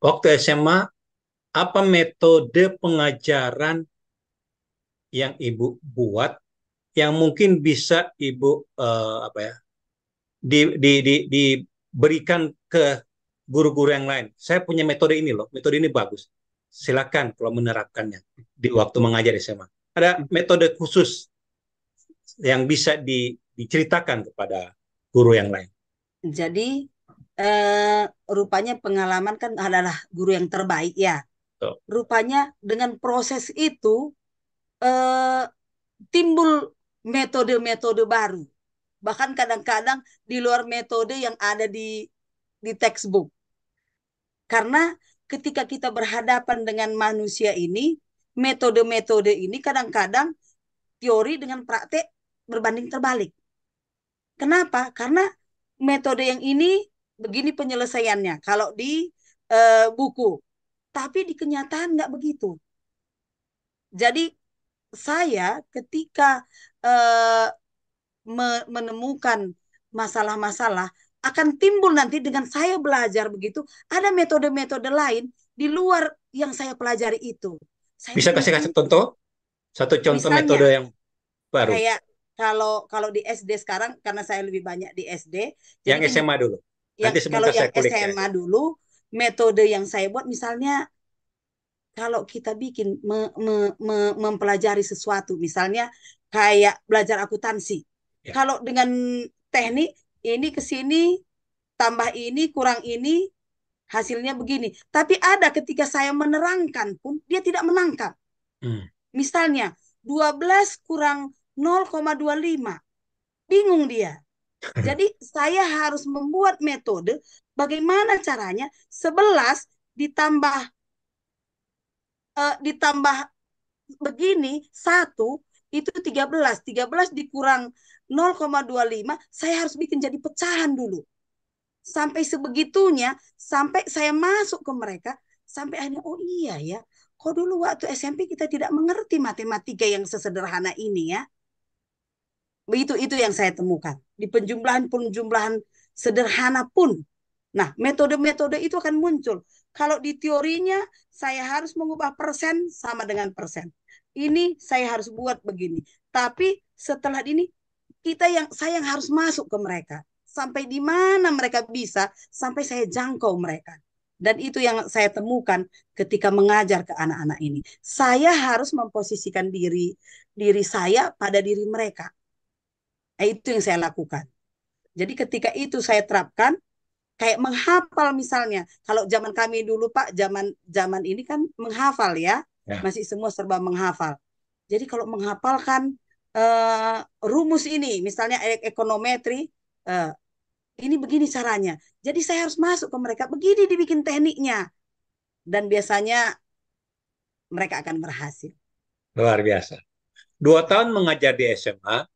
waktu SMA, apa metode pengajaran yang Ibu buat yang mungkin bisa Ibu apa ya diberikan ke guru-guru yang lain. Saya punya metode ini loh, metode ini bagus. Silakan kalau menerapkannya di waktu mengajar SMA. Ada metode khusus yang bisa diceritakan kepada guru yang lain. Jadi eh, rupanya pengalaman kan adalah guru yang terbaik ya. Tuh. Rupanya dengan proses itu eh, timbul metode-metode baru. Bahkan kadang-kadang di luar metode yang ada di textbook. Karena ketika kita berhadapan dengan manusia ini, metode-metode ini kadang-kadang teori dengan praktek berbanding terbalik. Kenapa? Karena metode yang ini begini penyelesaiannya kalau di buku, tapi di kenyataan nggak begitu. Jadi saya ketika eh, menemukan masalah-masalah akan timbul nanti dengan saya belajar begitu, ada metode-metode lain di luar yang saya pelajari itu. Saya Bisa belum kasih-kasih mampu. contoh, satu contoh metode Misalnya yang baru, kayak kalau kalau di SD sekarang karena saya lebih banyak di SD, jadi yang gini, SMA dulu. yang Nanti kalau sebentar yang saya kulik ya. SMA dulu metode yang saya buat misalnya kalau kita bikin mempelajari sesuatu, misalnya kayak belajar akuntansi. Ya. Kalau dengan teknik ini ke sini tambah ini kurang ini hasilnya begini. Tapi ada ketika saya menerangkan pun dia tidak menangkap. Hmm. Misalnya 12 kurang 0,25. Bingung dia. Jadi saya harus membuat metode bagaimana caranya 11 ditambah ditambah begini satu itu 13. 13 dikurang 0,25 saya harus bikin jadi pecahan dulu. Sampai sebegitunya, sampai saya masuk ke mereka, sampai akhirnya, oh iya ya, kok dulu waktu SMP kita tidak mengerti matematika yang sesederhana ini ya. Itu yang saya temukan. Di penjumlahan-penjumlahan sederhana pun. Nah, metode-metode itu akan muncul. Kalau di teorinya, saya harus mengubah persen sama dengan persen. Ini saya harus buat begini. Tapi setelah ini, saya yang harus masuk ke mereka. Sampai di mana mereka bisa, sampai saya jangkau mereka. Dan itu yang saya temukan ketika mengajar ke anak-anak ini. Saya harus memposisikan diri saya pada diri mereka. Itu yang saya lakukan. Jadi ketika itu saya terapkan, kayak menghafal misalnya. Kalau zaman kami dulu Pak, zaman zaman ini kan menghafal ya, Ya. masih semua serba menghafal. Jadi kalau menghafalkan rumus ini, misalnya ekonometri, eh, ini begini caranya. Jadi saya harus masuk ke mereka, begini dibikin tekniknya, dan biasanya mereka akan berhasil. Luar biasa. 2 tahun mengajar di SMA,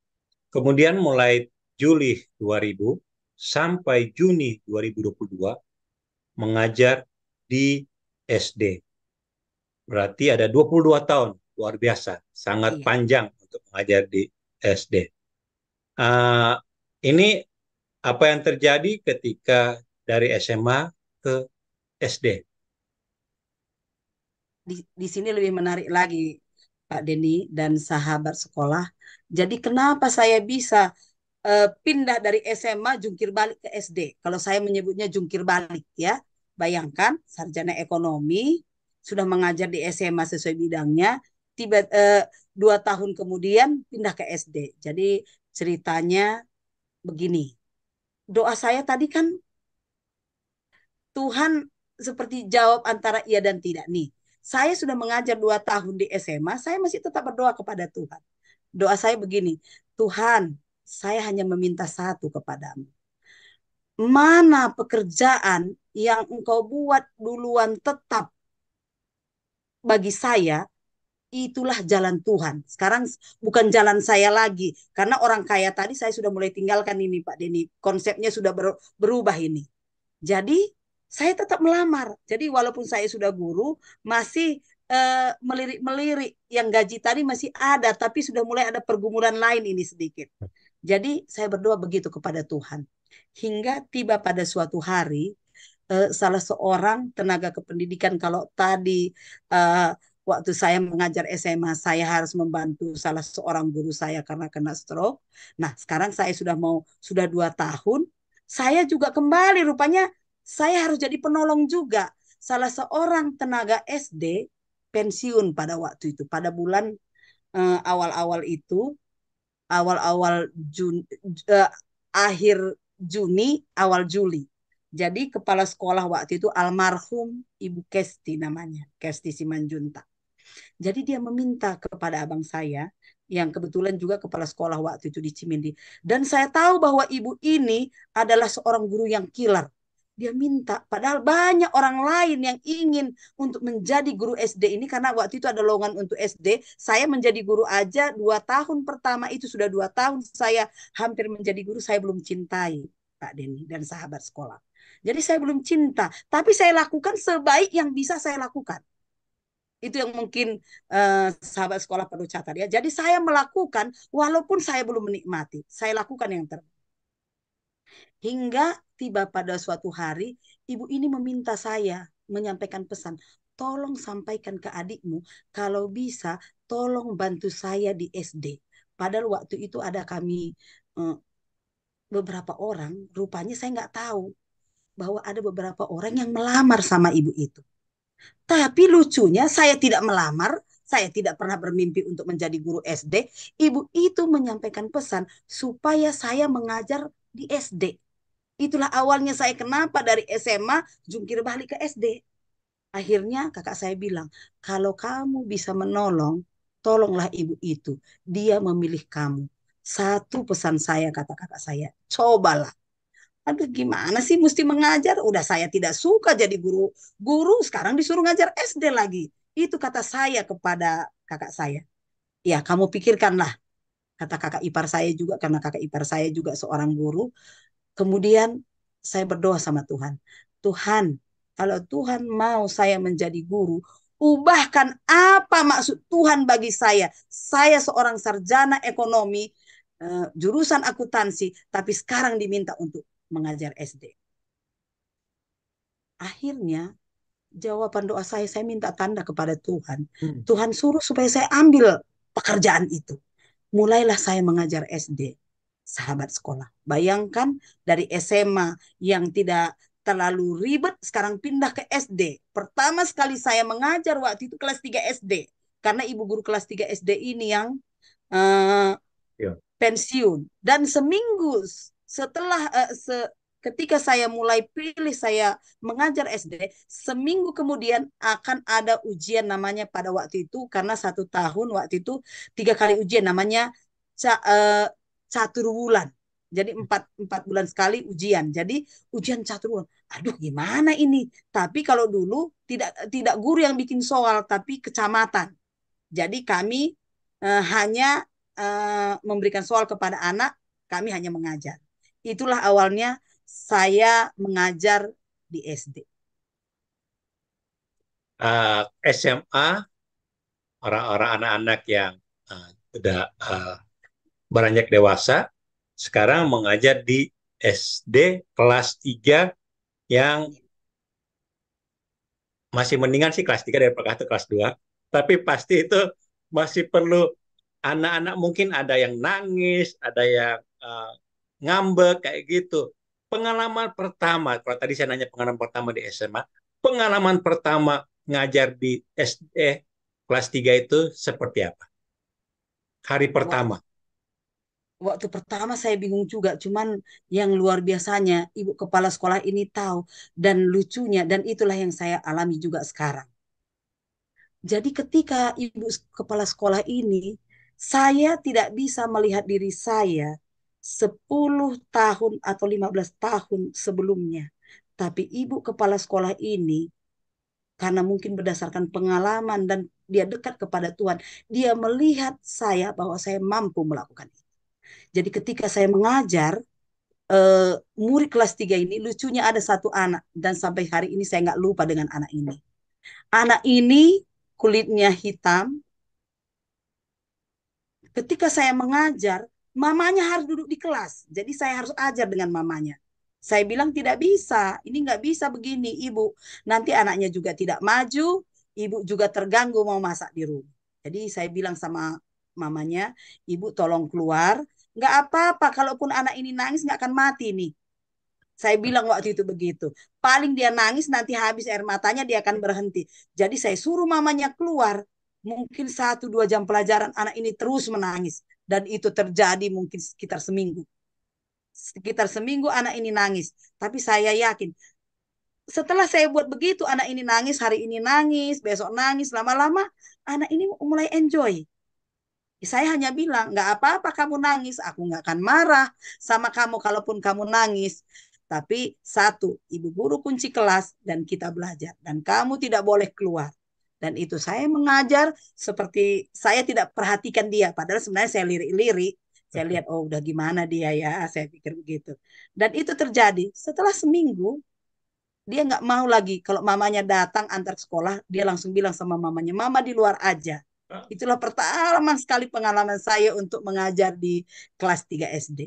kemudian mulai Juli 2000 sampai Juni 2022 mengajar di SD. Berarti ada 22 tahun. Luar biasa. Sangat Iya. panjang untuk mengajar di SD. Ini apa yang terjadi ketika dari SMA ke SD? Di sini lebih menarik lagi Pak Denny dan sahabat sekolah. Jadi kenapa saya bisa pindah dari SMA jungkir balik ke SD? Kalau saya menyebutnya jungkir balik ya. Bayangkan sarjana ekonomi sudah mengajar di SMA sesuai bidangnya, tiba 2 tahun kemudian pindah ke SD. Jadi ceritanya begini. Doa saya tadi kan Tuhan seperti jawab antara iya dan tidak nih. Saya sudah mengajar 2 tahun di SMA, saya masih tetap berdoa kepada Tuhan. Doa saya begini, Tuhan, saya hanya meminta satu kepadamu. Mana pekerjaan yang engkau buat duluan tetap bagi saya, itulah jalan Tuhan. Sekarang bukan jalan saya lagi. Karena orang kaya tadi saya sudah mulai tinggalkan ini Pak Denny. Konsepnya sudah berubah ini. Jadi saya tetap melamar. Jadi walaupun saya sudah guru, masih melirik-melirik. Yang gaji tadi masih ada, tapi sudah mulai ada pergumulan lain ini sedikit. Jadi saya berdoa begitu kepada Tuhan. Hingga tiba pada suatu hari, salah seorang tenaga kependidikan, kalau tadi eh, waktu saya mengajar SMA, saya harus membantu salah seorang guru saya karena kena stroke. Nah, sekarang saya sudah 2 tahun, saya juga kembali rupanya saya harus jadi penolong juga. Salah seorang tenaga SD pensiun pada waktu itu, pada bulan awal-awal itu, awal-awal eh, akhir Juni, awal Juli. Jadi kepala sekolah waktu itu almarhum Ibu Kesti namanya, Kesti Simanjuntak. Jadi dia meminta kepada abang saya yang kebetulan juga kepala sekolah waktu itu di Cimindi. Dan saya tahu bahwa ibu ini adalah seorang guru yang killer. Dia minta, padahal banyak orang lain yang ingin untuk menjadi guru SD ini karena waktu itu ada lowongan untuk SD. Saya menjadi guru aja 2 tahun pertama itu sudah 2 tahun saya hampir menjadi guru, saya belum cintai Pak Denny dan sahabat sekolah. Jadi saya belum cinta, tapi saya lakukan sebaik yang bisa saya lakukan. Itu yang mungkin sahabat sekolah perlu catat ya. Jadi saya melakukan walaupun saya belum menikmati. Saya lakukan yang terbaik. Hingga tiba pada suatu hari, ibu ini meminta saya menyampaikan pesan. tolong sampaikan ke adikmu, kalau bisa tolong bantu saya di SD. Padahal waktu itu ada kami eh, beberapa orang, rupanya saya nggak tahu bahwa ada beberapa orang yang melamar sama ibu itu. Tapi lucunya saya tidak melamar, saya tidak pernah bermimpi untuk menjadi guru SD. Ibu itu menyampaikan pesan supaya saya mengajar di SD. Itulah awalnya saya kenapa dari SMA jungkir balik ke SD. Akhirnya kakak saya bilang, kalau kamu bisa menolong, tolonglah ibu itu. Dia memilih kamu. Satu pesan saya, kata kakak saya, cobalah. Aduh, gimana sih mesti mengajar? Udah saya tidak suka jadi guru. Guru sekarang disuruh ngajar SD lagi. Itu kata saya kepada kakak saya. Ya, kamu pikirkanlah. Kata kakak ipar saya juga, karena kakak ipar saya juga seorang guru. Kemudian saya berdoa sama Tuhan. Tuhan, kalau Tuhan mau saya menjadi guru, ubahkan apa maksud Tuhan bagi saya. Saya seorang sarjana ekonomi, jurusan akuntansi, tapi sekarang diminta untuk mengajar SD. Akhirnya jawaban doa saya minta tanda kepada Tuhan. Hmm. Tuhan suruh supaya saya ambil pekerjaan itu. Mulailah saya mengajar SD, sahabat sekolah. Bayangkan dari SMA yang tidak terlalu ribet, sekarang pindah ke SD. Pertama sekali saya mengajar waktu itu kelas 3 SD. Karena ibu guru kelas 3 SD ini yang uh, Ya. pensiun. Dan seminggu setelah ketika saya mulai pilih saya mengajar SD, seminggu kemudian akan ada ujian namanya pada waktu itu, karena 1 tahun waktu itu 3 kali ujian namanya catur bulan. Jadi empat bulan sekali ujian. Jadi ujian catur bulan. Aduh, gimana ini? Tapi kalau dulu tidak tidak guru yang bikin soal, tapi kecamatan. Jadi kami hanya memberikan soal kepada anak, kami hanya mengajar. Itulah awalnya saya mengajar di SD. SMA, orang-orang anak-anak yang sudah beranjak dewasa, sekarang mengajar di SD kelas 3 yang masih mendingan sih kelas 3 daripada kelas 2. Tapi pasti itu masih perlu anak-anak, mungkin ada yang nangis, ada yang ngambek kayak gitu. Pengalaman pertama, kalau tadi saya nanya pengalaman pertama di SMA, pengalaman pertama ngajar di SD kelas 3 itu seperti apa? Hari pertama. Waktu, waktu pertama saya bingung juga, cuman yang luar biasanya ibu kepala sekolah ini tahu, dan lucunya, dan itulah yang saya alami juga sekarang. Jadi ketika ibu kepala sekolah ini, saya tidak bisa melihat diri saya 10 tahun atau 15 tahun sebelumnya. Tapi ibu kepala sekolah ini, karena mungkin berdasarkan pengalaman dan dia dekat kepada Tuhan, dia melihat saya bahwa saya mampu melakukan itu. Jadi ketika saya mengajar, murid kelas 3 ini, lucunya ada satu anak, dan sampai hari ini saya nggak lupa dengan anak ini. Anak ini kulitnya hitam. Ketika saya mengajar, mamanya harus duduk di kelas. Jadi saya harus ajar dengan mamanya. Saya bilang tidak bisa, ini nggak bisa begini, ibu. Nanti anaknya juga tidak maju, ibu juga terganggu mau masak di rumah. Jadi saya bilang sama mamanya, ibu tolong keluar. Nggak apa-apa, kalaupun anak ini nangis nggak akan mati nih. Saya bilang waktu itu begitu. Paling dia nangis nanti habis air matanya dia akan berhenti. Jadi saya suruh mamanya keluar. Mungkin 1-2 jam pelajaran anak ini terus menangis. Dan itu terjadi mungkin sekitar seminggu. Sekitar seminggu anak ini nangis. Tapi saya yakin setelah saya buat begitu, anak ini nangis, hari ini nangis, besok nangis, lama-lama anak ini mulai enjoy. Saya hanya bilang, nggak apa-apa kamu nangis, aku nggak akan marah sama kamu kalaupun kamu nangis. Tapi satu, ibu guru kunci kelas dan kita belajar. Dan kamu tidak boleh keluar. Dan itu saya mengajar seperti saya tidak perhatikan dia. Padahal sebenarnya saya lirik-lirik. Saya lihat, oh udah gimana dia ya, saya pikir begitu. Dan itu terjadi. Setelah seminggu, dia nggak mau lagi. Kalau mamanya datang antar sekolah, dia langsung bilang sama mamanya, mama di luar aja. Itulah pertama sekali pengalaman saya untuk mengajar di kelas 3 SD.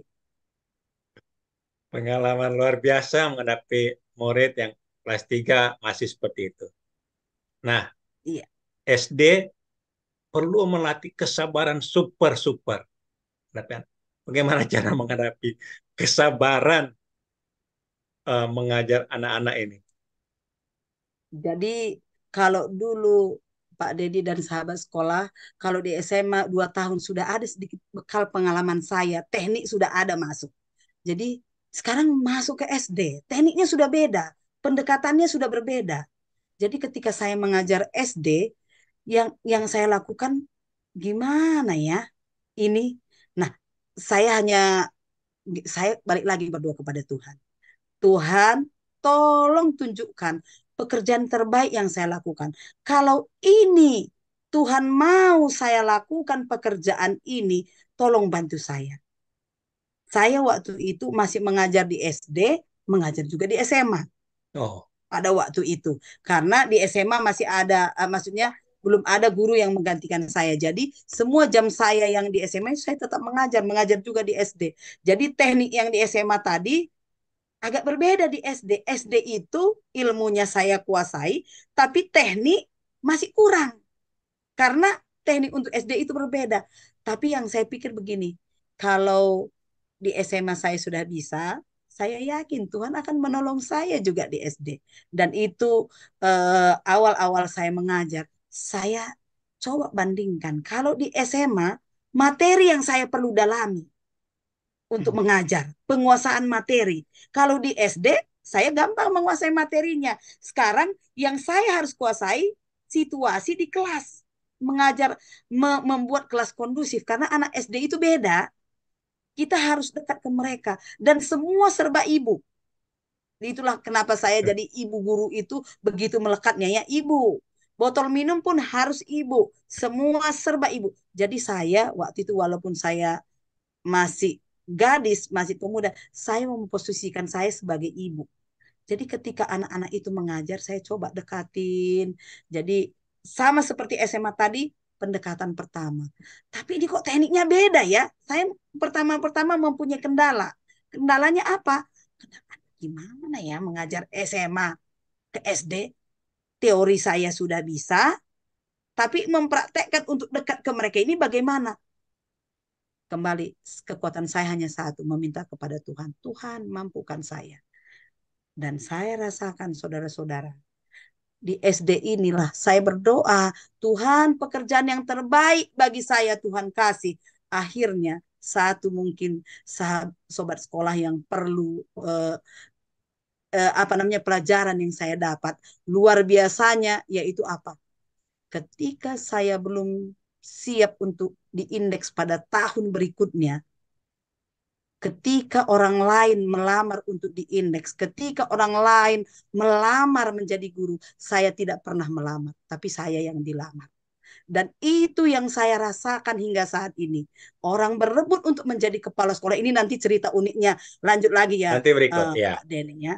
Pengalaman luar biasa menghadapi murid yang kelas 3 masih seperti itu. Nah, Iya. SD perlu melatih kesabaran super. Tapi bagaimana cara menghadapi kesabaran mengajar anak-anak ini? Jadi kalau dulu Pak Dedi dan sahabat sekolah, kalau di SMA 2 tahun sudah ada sedikit bekal pengalaman saya, teknik sudah ada masuk. Jadi sekarang masuk ke SD, tekniknya sudah beda, pendekatannya sudah berbeda. Jadi ketika saya mengajar SD, yang saya lakukan gimana ya ini? Nah, saya hanya saya balik lagi berdoa kepada Tuhan. Tuhan, tolong tunjukkan pekerjaan terbaik yang saya lakukan. Kalau ini Tuhan mau saya lakukan pekerjaan ini, tolong bantu saya. Saya waktu itu masih mengajar di SD, mengajar juga di SMA Oh, pada waktu itu. Karena di SMA masih ada, maksudnya belum ada guru yang menggantikan saya. Jadi semua jam saya yang di SMA saya tetap mengajar, mengajar juga di SD. Jadi teknik yang di SMA tadi agak berbeda di SD. SD itu ilmunya saya kuasai, tapi teknik masih kurang. Karena teknik untuk SD itu berbeda. Tapi yang saya pikir begini, kalau di SMA saya sudah bisa, saya yakin Tuhan akan menolong saya juga di SD. Dan itu awal-awal saya mengajar, saya coba bandingkan. Kalau di SMA, materi yang saya perlu dalami untuk hmm. mengajar, penguasaan materi. Kalau di SD, saya gampang menguasai materinya. Sekarang yang saya harus kuasai situasi di kelas. Mengajar, membuat kelas kondusif. Karena anak SD itu beda. Kita harus dekat ke mereka. Dan semua serba ibu. Itulah kenapa saya jadi ibu guru itu begitu melekatnya ya ibu. Botol minum pun harus ibu. Semua serba ibu. Jadi saya waktu itu walaupun saya masih gadis, masih pemuda, saya memposisikan saya sebagai ibu. Jadi ketika anak-anak itu mengajar, saya coba dekatin. Jadi sama seperti SMA tadi, pendekatan pertama. Tapi ini kok tekniknya beda ya. Saya pertama-pertama mempunyai kendala. Kendalanya apa? Gimana ya mengajar SMA ke SD? Teori saya sudah bisa, tapi mempraktekkan untuk dekat ke mereka ini bagaimana? Kembali, kekuatan saya hanya satu, meminta kepada Tuhan. Tuhan mampukan saya. Dan saya rasakan saudara-saudara, di SD inilah saya berdoa, Tuhan pekerjaan yang terbaik bagi saya Tuhan kasih. Akhirnya satu mungkin sobat sekolah yang perlu apa namanya pelajaran yang saya dapat luar biasanya yaitu apa? Ketika saya belum siap untuk diindeks pada tahun berikutnya, ketika orang lain melamar untuk diindeks, ketika orang lain melamar menjadi guru, saya tidak pernah melamar, tapi saya yang dilamar. Dan itu yang saya rasakan hingga saat ini. Orang berebut untuk menjadi kepala sekolah. Ini nanti cerita uniknya. Lanjut lagi ya, Nanti berikut ya. Pak Denny ya.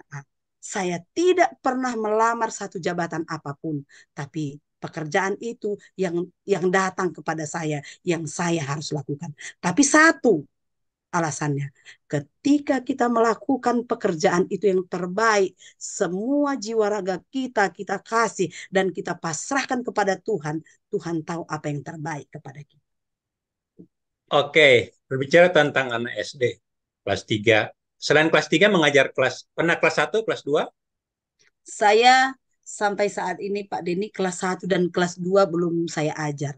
Saya tidak pernah melamar satu jabatan apapun, tapi pekerjaan itu yang datang kepada saya, yang saya harus lakukan. Tapi satu, alasannya. Ketika kita melakukan pekerjaan itu yang terbaik, semua jiwa raga kita kasih dan kita pasrahkan kepada Tuhan, Tuhan tahu apa yang terbaik kepada kita. Oke, berbicara tentang anak SD kelas 3. Selain kelas 3 mengajar pernah kelas 1, kelas 2? Saya sampai saat ini Pak Denny kelas 1 dan kelas 2 belum saya ajar.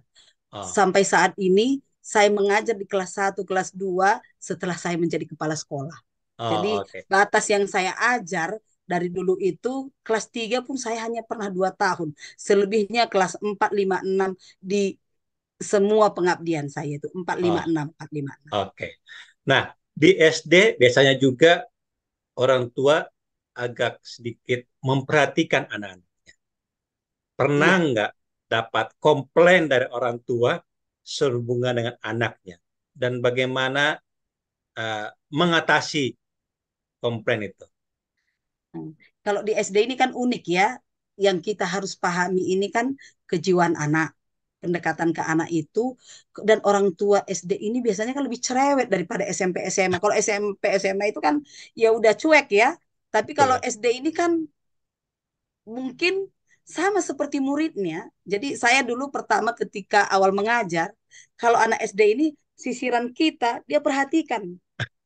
Oh, Sampai saat ini saya mengajar di kelas 1, kelas 2 setelah saya menjadi kepala sekolah. oh Jadi oke. batas yang saya ajar dari dulu itu kelas 3 pun saya hanya pernah 2 tahun. Selebihnya kelas 4, 5, 6 di semua pengabdian saya itu 4, Oh, 5, 6, 4, 5, 6. oke. Nah, di SD biasanya juga orang tua agak sedikit memperhatikan anak-anak. Pernah Iya. nggak dapat komplain dari orang tua sehubungan dengan anaknya? Dan bagaimana uh, mengatasi komplain itu? Hmm. Kalau di SD ini kan unik ya. Yang kita harus pahami ini kan kejiwaan anak. Pendekatan ke anak itu dan orang tua SD ini biasanya kan lebih cerewet daripada SMP SMA. Kalau SMP SMA itu kan ya udah cuek ya. Tapi kalau Betul. SD ini kan mungkin sama seperti muridnya. Jadi saya dulu pertama ketika awal mengajar, kalau anak SD ini sisiran kita, dia perhatikan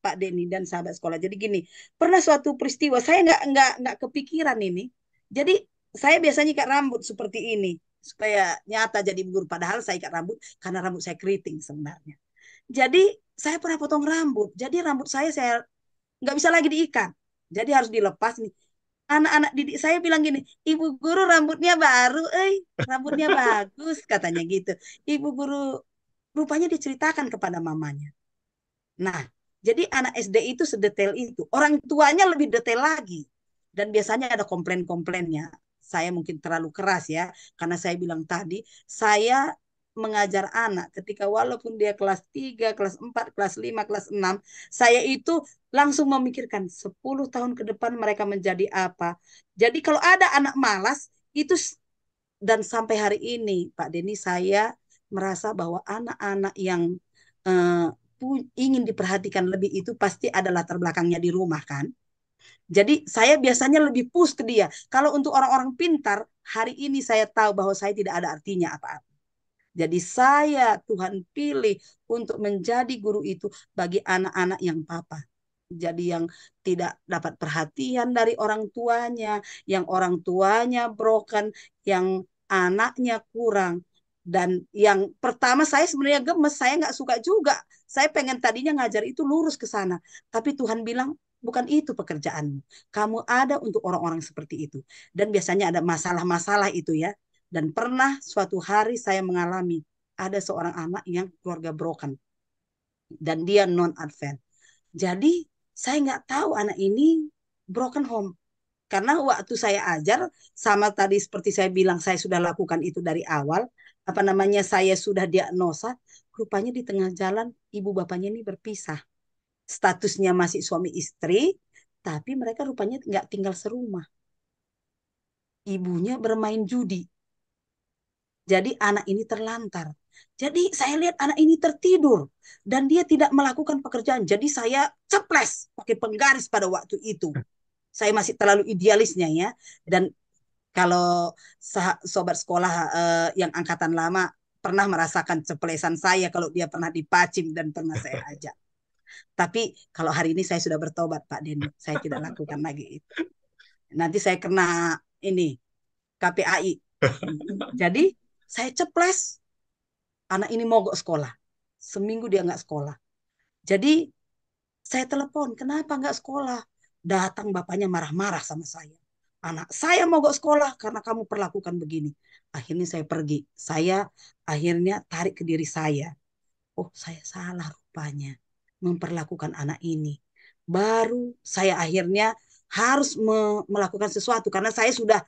Pak Denny dan sahabat sekolah. Jadi gini, pernah suatu peristiwa saya nggak kepikiran ini. Jadi saya biasanya ikat rambut seperti ini supaya nyata jadi guru. Padahal saya ikat rambut karena rambut saya keriting sebenarnya. Jadi saya pernah potong rambut. Jadi rambut saya nggak bisa lagi diikat. Jadi harus dilepas nih. Anak-anak didik saya bilang gini, Ibu guru rambutnya baru, rambutnya bagus katanya gitu. Ibu guru rupanya diceritakan kepada mamanya. Nah, jadi anak SD itu sedetail itu. Orang tuanya lebih detail lagi. Dan biasanya ada komplain-komplainnya. Saya mungkin terlalu keras ya, karena saya bilang tadi, saya mengajar anak ketika walaupun dia kelas 3, kelas 4, kelas 5, kelas 6, saya itu langsung memikirkan 10 tahun ke depan mereka menjadi apa. Jadi kalau ada anak malas, itu dan sampai hari ini Pak Denny saya merasa bahwa anak-anak yang eh, ingin diperhatikan lebih itu pasti ada latar belakangnya di rumah kan. Jadi saya biasanya lebih push ke dia. Kalau untuk orang-orang pintar, hari ini saya tahu bahwa saya tidak ada artinya apa-apa. Jadi saya Tuhan pilih untuk menjadi guru itu bagi anak-anak yang papa. Jadi yang tidak dapat perhatian dari orang tuanya, yang orang tuanya broken, yang anaknya kurang. Dan yang pertama saya sebenarnya gemes, saya nggak suka juga. Saya pengen tadinya ngajar itu lurus ke sana. Tapi Tuhan bilang, bukan itu pekerjaanmu. Kamu ada untuk orang-orang seperti itu. Dan biasanya ada masalah-masalah itu ya. Dan pernah suatu hari saya mengalami ada seorang anak yang keluarga broken dan dia non advent. Jadi saya nggak tahu anak ini broken home karena waktu saya ajar sama tadi seperti saya bilang saya sudah lakukan itu dari awal. Apa namanya saya sudah diagnosa, rupanya di tengah jalan ibu bapaknya ini berpisah. Statusnya masih suami istri, tapi mereka rupanya nggak tinggal serumah. Ibunya bermain judi. Jadi anak ini terlantar. Jadi saya lihat anak ini tertidur dan dia tidak melakukan pekerjaan. Jadi saya ceples pakai penggaris pada waktu itu. Saya masih terlalu idealisnya ya. Dan kalau sobat sekolah yang angkatan lama pernah merasakan ceplesan saya kalau dia pernah dipacim dan pernah saya ajak. Tapi kalau hari ini saya sudah bertobat Pak Denny, saya tidak lakukan lagi itu. Nanti saya kena ini KPAI. Jadi saya ceples anak ini mogok sekolah. Seminggu dia nggak sekolah. Jadi saya telepon, kenapa nggak sekolah? Datang bapaknya marah-marah sama saya. Anak saya mogok sekolah karena kamu perlakukan begini. Akhirnya saya pergi. Saya akhirnya tarik ke diri saya. Oh, saya salah rupanya memperlakukan anak ini. Baru saya akhirnya harus melakukan sesuatu karena saya sudah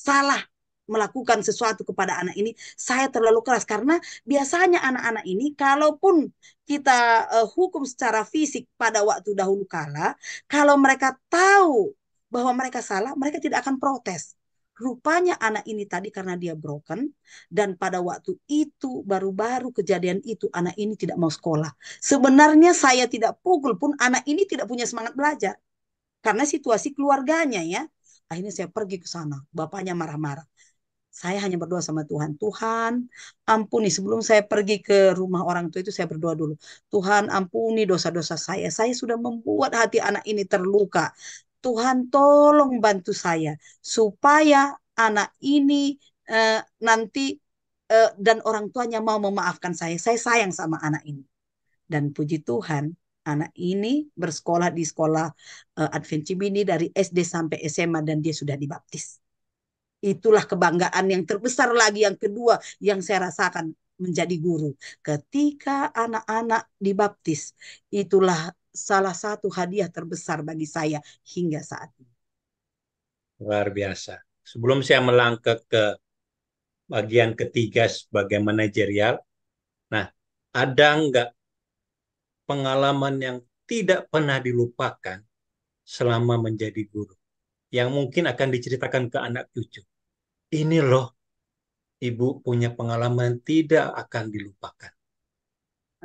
salah melakukan sesuatu kepada anak ini. Saya terlalu keras karena biasanya anak-anak ini kalaupun kita hukum secara fisik pada waktu dahulu kala, kalau mereka tahu bahwa mereka salah, mereka tidak akan protes. Rupanya anak ini tadi karena dia broken dan pada waktu itu baru-baru kejadian itu anak ini tidak mau sekolah. Sebenarnya saya tidak pukul pun anak ini tidak punya semangat belajar karena situasi keluarganya ya. Akhirnya saya pergi ke sana, bapaknya marah-marah. Saya hanya berdoa sama Tuhan. Tuhan, ampuni. Sebelum saya pergi ke rumah orang tua itu, saya berdoa dulu. Tuhan, ampuni dosa-dosa saya. Saya sudah membuat hati anak ini terluka. Tuhan, tolong bantu saya. Supaya anak ini nanti dan orang tuanya mau memaafkan saya. Saya sayang sama anak ini. Dan puji Tuhan, anak ini bersekolah di sekolah Advent Cibini dari SD sampai SMA dan dia sudah dibaptis. Itulah kebanggaan yang terbesar lagi yang kedua yang saya rasakan menjadi guru. Ketika anak-anak dibaptis, itulah salah satu hadiah terbesar bagi saya hingga saat ini. Luar biasa. Sebelum saya melangkah ke bagian ketiga sebagai manajerial, nah, ada nggak pengalaman yang tidak pernah dilupakan selama menjadi guru, yang mungkin akan diceritakan ke anak cucu? Ini loh, ibu punya pengalaman tidak akan dilupakan.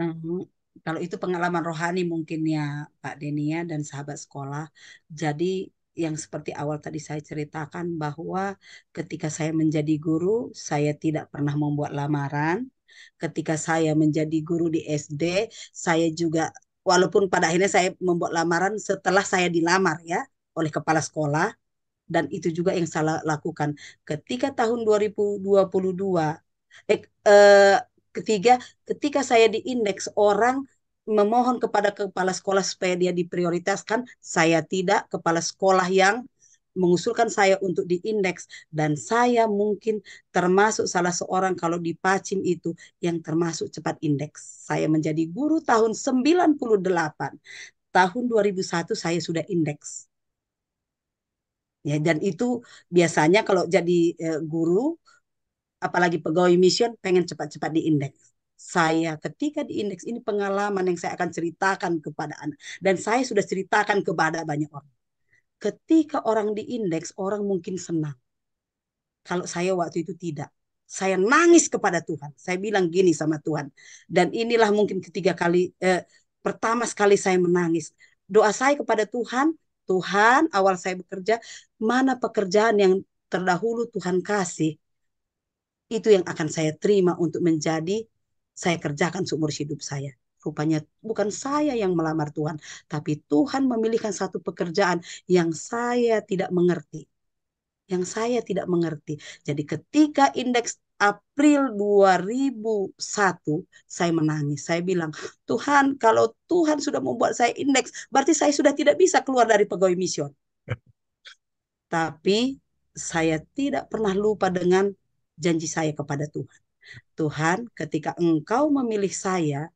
Hmm, kalau itu pengalaman rohani mungkin ya Pak Denia dan sahabat sekolah. Jadi yang seperti awal tadi saya ceritakan bahwa ketika saya menjadi guru, saya tidak pernah membuat lamaran. Ketika saya menjadi guru di SD, saya juga, walaupun pada akhirnya saya membuat lamaran setelah saya dilamar ya oleh kepala sekolah, dan itu juga yang saya lakukan. Ketika tahun 2022, eh, eh, ketiga, ketika saya diindeks orang memohon kepada kepala sekolah supaya dia diprioritaskan, saya tidak. Kepala sekolah yang mengusulkan saya untuk diindeks, dan saya mungkin termasuk salah seorang kalau di Pacim itu yang termasuk cepat indeks. Saya menjadi guru tahun 98. Tahun 2001 saya sudah indeks. Ya, dan itu biasanya kalau jadi guru, apalagi pegawai mission, pengen cepat-cepat diindeks. Saya ketika diindeks, ini pengalaman yang saya akan ceritakan kepada anak. Dan saya sudah ceritakan kepada banyak orang. Ketika orang diindeks, orang mungkin senang. Kalau saya waktu itu tidak. Saya nangis kepada Tuhan. Saya bilang gini sama Tuhan. Dan inilah mungkin pertama sekali saya menangis. Doa saya kepada Tuhan, Tuhan, awal saya bekerja, mana pekerjaan yang terdahulu Tuhan kasih, itu yang akan saya terima untuk menjadi, saya kerjakan seumur hidup saya. Rupanya bukan saya yang melamar Tuhan, tapi Tuhan memilihkan satu pekerjaan yang saya tidak mengerti. Yang saya tidak mengerti. Jadi ketika indeks April 2001, saya menangis. Saya bilang, Tuhan, kalau Tuhan sudah membuat saya indeks, berarti saya sudah tidak bisa keluar dari pegawai mission. Tapi saya tidak pernah lupa dengan janji saya kepada Tuhan. Tuhan, ketika Engkau memilih saya,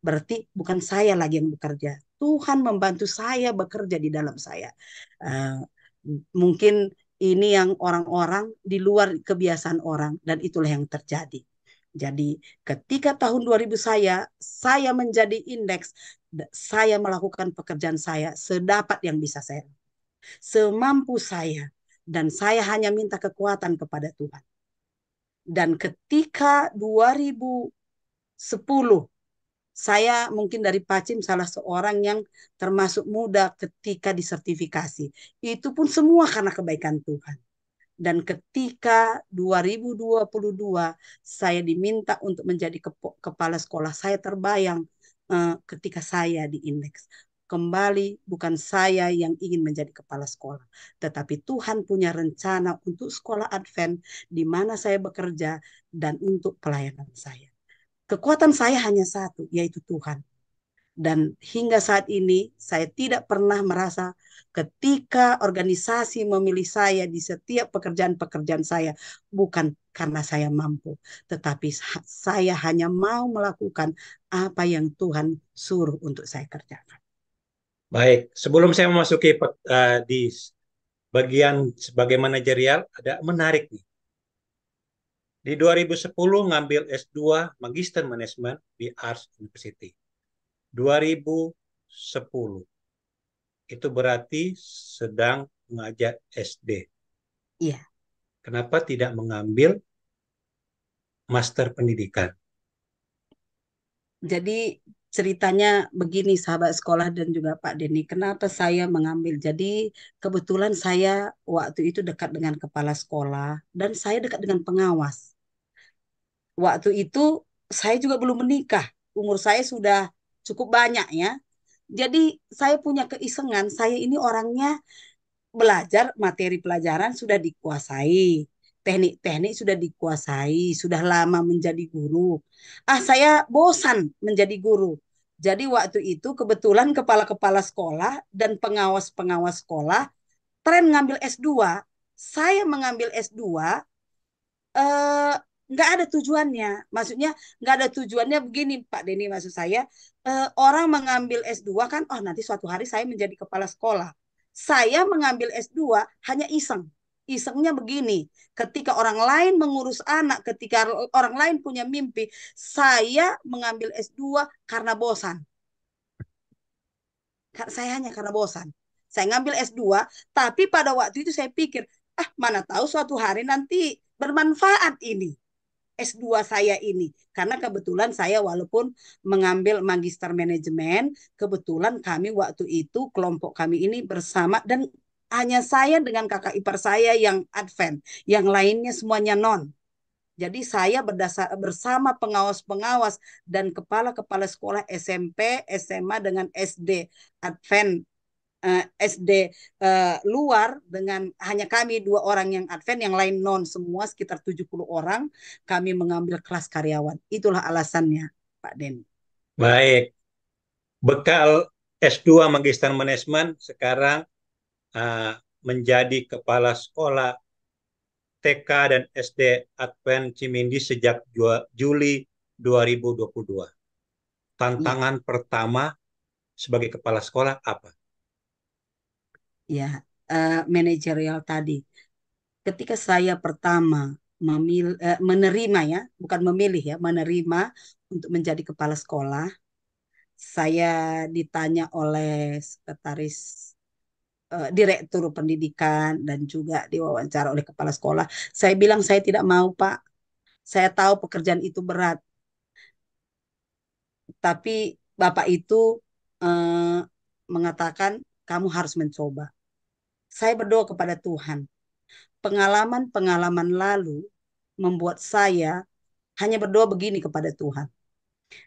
berarti bukan saya lagi yang bekerja. Tuhan membantu saya bekerja di dalam saya. Uh, Mungkin ini yang orang-orang di luar kebiasaan orang, dan itulah yang terjadi. Jadi ketika tahun 2000 saya menjadi indeks, saya melakukan pekerjaan saya sedapat yang bisa saya, semampu saya, dan saya hanya minta kekuatan kepada Tuhan. Dan ketika 2010, saya mungkin dari Pacim salah seorang yang termasuk muda ketika disertifikasi. Itu pun semua karena kebaikan Tuhan. Dan ketika 2022 saya diminta untuk menjadi kepala sekolah, saya terbayang ketika saya diindeks. Kembali bukan saya yang ingin menjadi kepala sekolah, tetapi Tuhan punya rencana untuk sekolah Advent di mana saya bekerja dan untuk pelayanan saya. Kekuatan saya hanya satu, yaitu Tuhan. Dan hingga saat ini saya tidak pernah merasa ketika organisasi memilih saya di setiap pekerjaan-pekerjaan saya, bukan karena saya mampu, tetapi saya hanya mau melakukan apa yang Tuhan suruh untuk saya kerjakan. Baik, sebelum saya memasuki di bagian sebagai manajerial, ada menarik nih. Di 2010 ngambil S2 Magister Management di Arts University. 2010. Itu berarti sedang mengajar SD. Iya. Kenapa tidak mengambil Master Pendidikan? Jadi ceritanya begini sahabat sekolah dan juga Pak Denny, kenapa saya mengambil? Jadi kebetulan saya waktu itu dekat dengan kepala sekolah dan saya dekat dengan pengawas. Waktu itu saya juga belum menikah, umur saya sudah cukup banyak ya. Jadi saya punya keisengan, saya ini orangnya belajar materi pelajaran sudah dikuasai, teknik-teknik sudah dikuasai, sudah lama menjadi guru. Saya bosan menjadi guru. Jadi waktu itu kebetulan kepala-kepala sekolah dan pengawas-pengawas sekolah tren ngambil S2. Saya mengambil S2 eh, nggak ada tujuannya. Maksudnya nggak ada tujuannya begini Pak Denny, maksud saya orang mengambil S2 kan, oh nanti suatu hari saya menjadi kepala sekolah. Saya mengambil S2 hanya iseng. Isengnya begini, ketika orang lain mengurus anak, ketika orang lain punya mimpi, saya mengambil S2 karena bosan. Saya hanya karena bosan. Saya ngambil S2, tapi pada waktu itu saya pikir, mana tahu suatu hari nanti bermanfaat ini. S2 saya ini. Karena kebetulan saya walaupun mengambil magister manajemen, kebetulan kami waktu itu kelompok kami ini bersama dan Hanya saya dengan kakak ipar saya yang Advent, yang lainnya semuanya non. Jadi saya bersama pengawas-pengawas dan kepala-kepala sekolah SMP, SMA dengan SD Advent, SD luar dengan hanya kami dua orang yang Advent, yang lain non semua sekitar 70 orang. Kami mengambil kelas karyawan. Itulah alasannya, Pak Den. Baik, bekal S2 Magister Manajemen sekarang uh, menjadi kepala sekolah TK dan SD Advent Cimindi sejak Juli 2022. Ya, Tantangan pertama sebagai kepala sekolah apa? ya, manajerial tadi. Ketika saya pertama menerima ya, bukan memilih ya, menerima untuk menjadi kepala sekolah, saya ditanya oleh sekretaris direktur pendidikan dan juga diwawancara oleh kepala sekolah. Saya bilang saya tidak mau, Pak. Saya tahu pekerjaan itu berat, tapi Bapak itu eh, mengatakan kamu harus mencoba. Saya berdoa kepada Tuhan. Pengalaman-pengalaman lalu membuat saya hanya berdoa begini kepada Tuhan.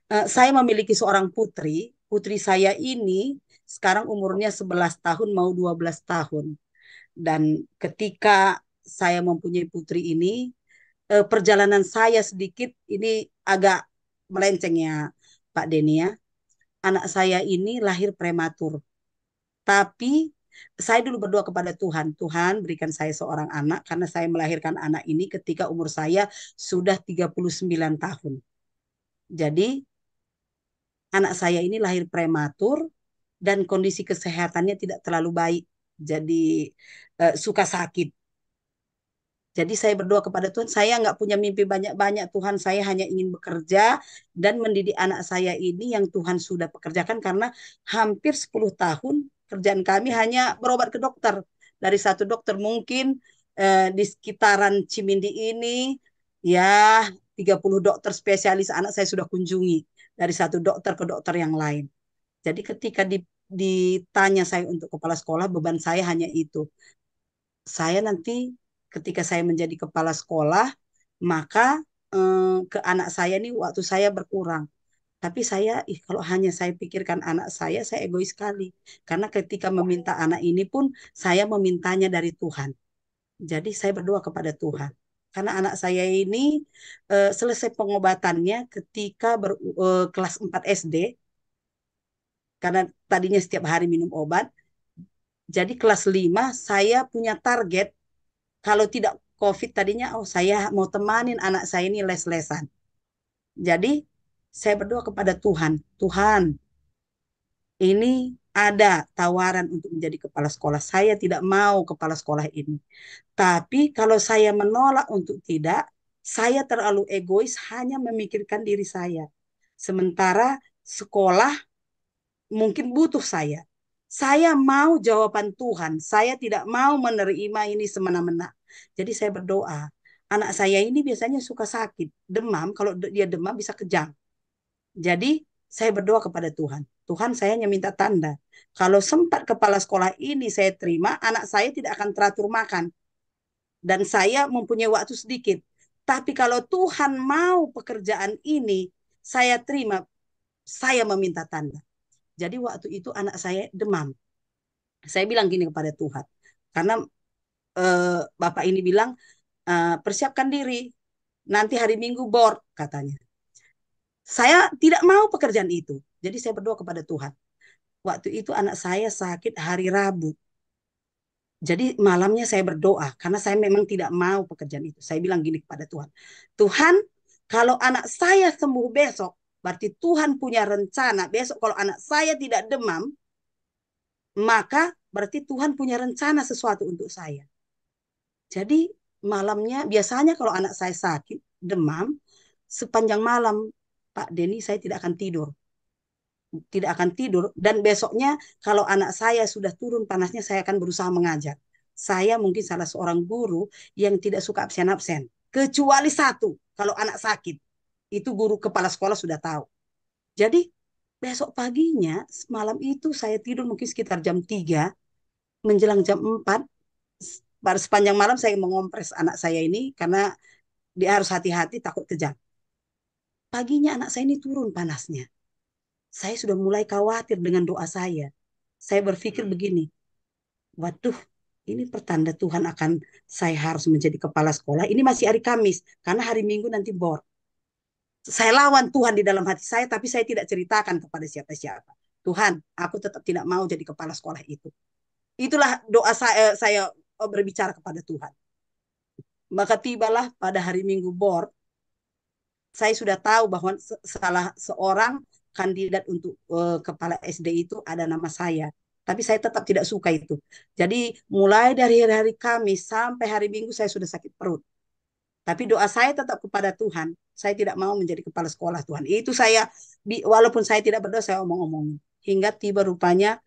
Saya memiliki seorang putri. Putri saya ini sekarang umurnya 11 tahun mau 12 tahun. Dan ketika saya mempunyai putri ini, perjalanan saya sedikit ini agak melenceng ya, Pak Denny ya. Anak saya ini lahir prematur. Tapi saya dulu berdoa kepada Tuhan, Tuhan berikan saya seorang anak karena saya melahirkan anak ini ketika umur saya sudah 39 tahun. Jadi anak saya ini lahir prematur dan kondisi kesehatannya tidak terlalu baik. Jadi suka sakit. Jadi saya berdoa kepada Tuhan, saya nggak punya mimpi banyak-banyak. Tuhan, saya hanya ingin bekerja dan mendidik anak saya ini yang Tuhan sudah pekerjakan karena hampir 10 tahun kerjaan kami hanya berobat ke dokter. Dari satu dokter mungkin di sekitaran Cimindi ini ya 30 dokter spesialis anak saya sudah kunjungi. Dari satu dokter ke dokter yang lain. Jadi ketika ditanya saya untuk kepala sekolah, beban saya hanya itu. Saya nanti ketika saya menjadi kepala sekolah, maka ke anak saya nih waktu saya berkurang. Tapi saya, kalau hanya saya pikirkan anak saya egois sekali. Karena ketika meminta anak ini pun, saya memintanya dari Tuhan. Jadi saya berdoa kepada Tuhan. Karena anak saya ini selesai pengobatannya ketika kelas 4 SD, karena tadinya setiap hari minum obat. Jadi kelas 5 saya punya target. Kalau tidak COVID tadinya, oh saya mau temanin anak saya ini les-lesan. Jadi saya berdoa kepada Tuhan, Tuhan ini ada tawaran untuk menjadi kepala sekolah. Saya tidak mau kepala sekolah ini. Tapi kalau saya menolak untuk tidak, saya terlalu egois hanya memikirkan diri saya. Sementara sekolah mungkin butuh saya. Saya mau jawaban Tuhan. Saya tidak mau menerima ini semena-mena. Jadi saya berdoa. Anak saya ini biasanya suka sakit, demam. Kalau dia demam bisa kejang. Jadi saya berdoa kepada Tuhan. Tuhan, saya hanya minta tanda. Kalau sempat kepala sekolah ini saya terima, anak saya tidak akan teratur makan. Dan saya mempunyai waktu sedikit. Tapi kalau Tuhan mau pekerjaan ini, saya terima, saya meminta tanda. Jadi waktu itu anak saya demam. Saya bilang gini kepada Tuhan. Karena Bapak ini bilang, persiapkan diri. Nanti hari Minggu board, katanya. Saya tidak mau pekerjaan itu. Jadi saya berdoa kepada Tuhan. Waktu itu anak saya sakit hari Rabu. Jadi malamnya saya berdoa karena saya memang tidak mau pekerjaan itu. Saya bilang gini kepada Tuhan. Tuhan, kalau anak saya sembuh besok, berarti Tuhan punya rencana. Besok kalau anak saya tidak demam, maka berarti Tuhan punya rencana sesuatu untuk saya. Jadi malamnya, biasanya kalau anak saya sakit, demam, sepanjang malam, Pak Denny, saya tidak akan tidur. Tidak akan tidur. Dan besoknya kalau anak saya sudah turun panasnya, saya akan berusaha mengajar. Saya mungkin salah seorang guru yang tidak suka absen-absen. Kecuali satu, kalau anak sakit. Itu guru kepala sekolah sudah tahu. Jadi besok paginya, malam itu saya tidur mungkin sekitar jam 3. menjelang jam 4, baru sepanjang malam saya mengompres anak saya ini karena dia harus hati-hati takut kejang. Paginya anak saya ini turun panasnya. Saya sudah mulai khawatir dengan doa saya. Saya berpikir begini, waduh, ini pertanda Tuhan akan saya harus menjadi kepala sekolah. Ini masih hari Kamis, karena hari Minggu nanti board. Saya lawan Tuhan di dalam hati saya, tapi saya tidak ceritakan kepada siapa-siapa. Tuhan, aku tetap tidak mau jadi kepala sekolah itu. Itulah doa saya berbicara kepada Tuhan. Maka tibalah pada hari Minggu board, saya sudah tahu bahwa salah seorang kandidat untuk kepala SD itu ada nama saya. Tapi saya tetap tidak suka itu. Jadi mulai dari hari Kamis sampai hari Minggu saya sudah sakit perut. Tapi doa saya tetap kepada Tuhan. Saya tidak mau menjadi kepala sekolah Tuhan. Itu saya, walaupun saya tidak berdoa, saya omong-omong. Hingga tiba rupanya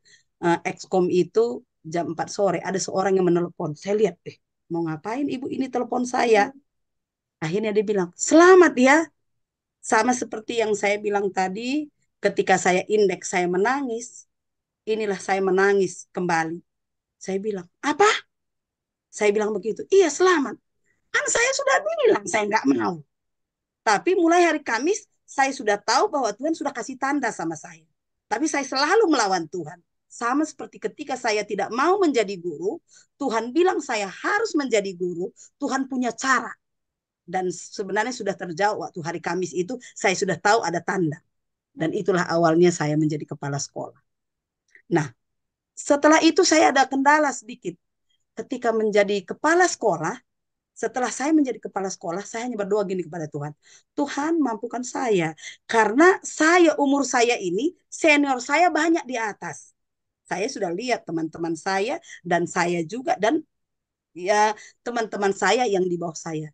Excom itu jam 4 sore. Ada seorang yang menelepon. Saya lihat, mau ngapain ibu ini telepon saya? Akhirnya dia bilang, selamat ya. Sama seperti yang saya bilang tadi, ketika saya indeks, saya menangis. Inilah saya menangis kembali. Saya bilang, apa? Saya bilang begitu. Iya, selamat. Kan saya sudah bilang, saya nggak mau. Tapi mulai hari Kamis, saya sudah tahu bahwa Tuhan sudah kasih tanda sama saya. Tapi saya selalu melawan Tuhan. Sama seperti ketika saya tidak mau menjadi guru, Tuhan bilang saya harus menjadi guru, Tuhan punya cara. Dan sebenarnya sudah terjawab waktu hari Kamis itu, saya sudah tahu ada tanda. Dan itulah awalnya saya menjadi kepala sekolah. Nah, setelah itu saya ada kendala sedikit. Ketika menjadi kepala sekolah, setelah saya menjadi kepala sekolah, saya hanya berdoa gini kepada Tuhan. Tuhan mampukan saya. Karena saya, umur saya ini, senior saya banyak di atas. Saya sudah lihat teman-teman saya dan saya juga dan ya teman-teman saya yang di bawah saya.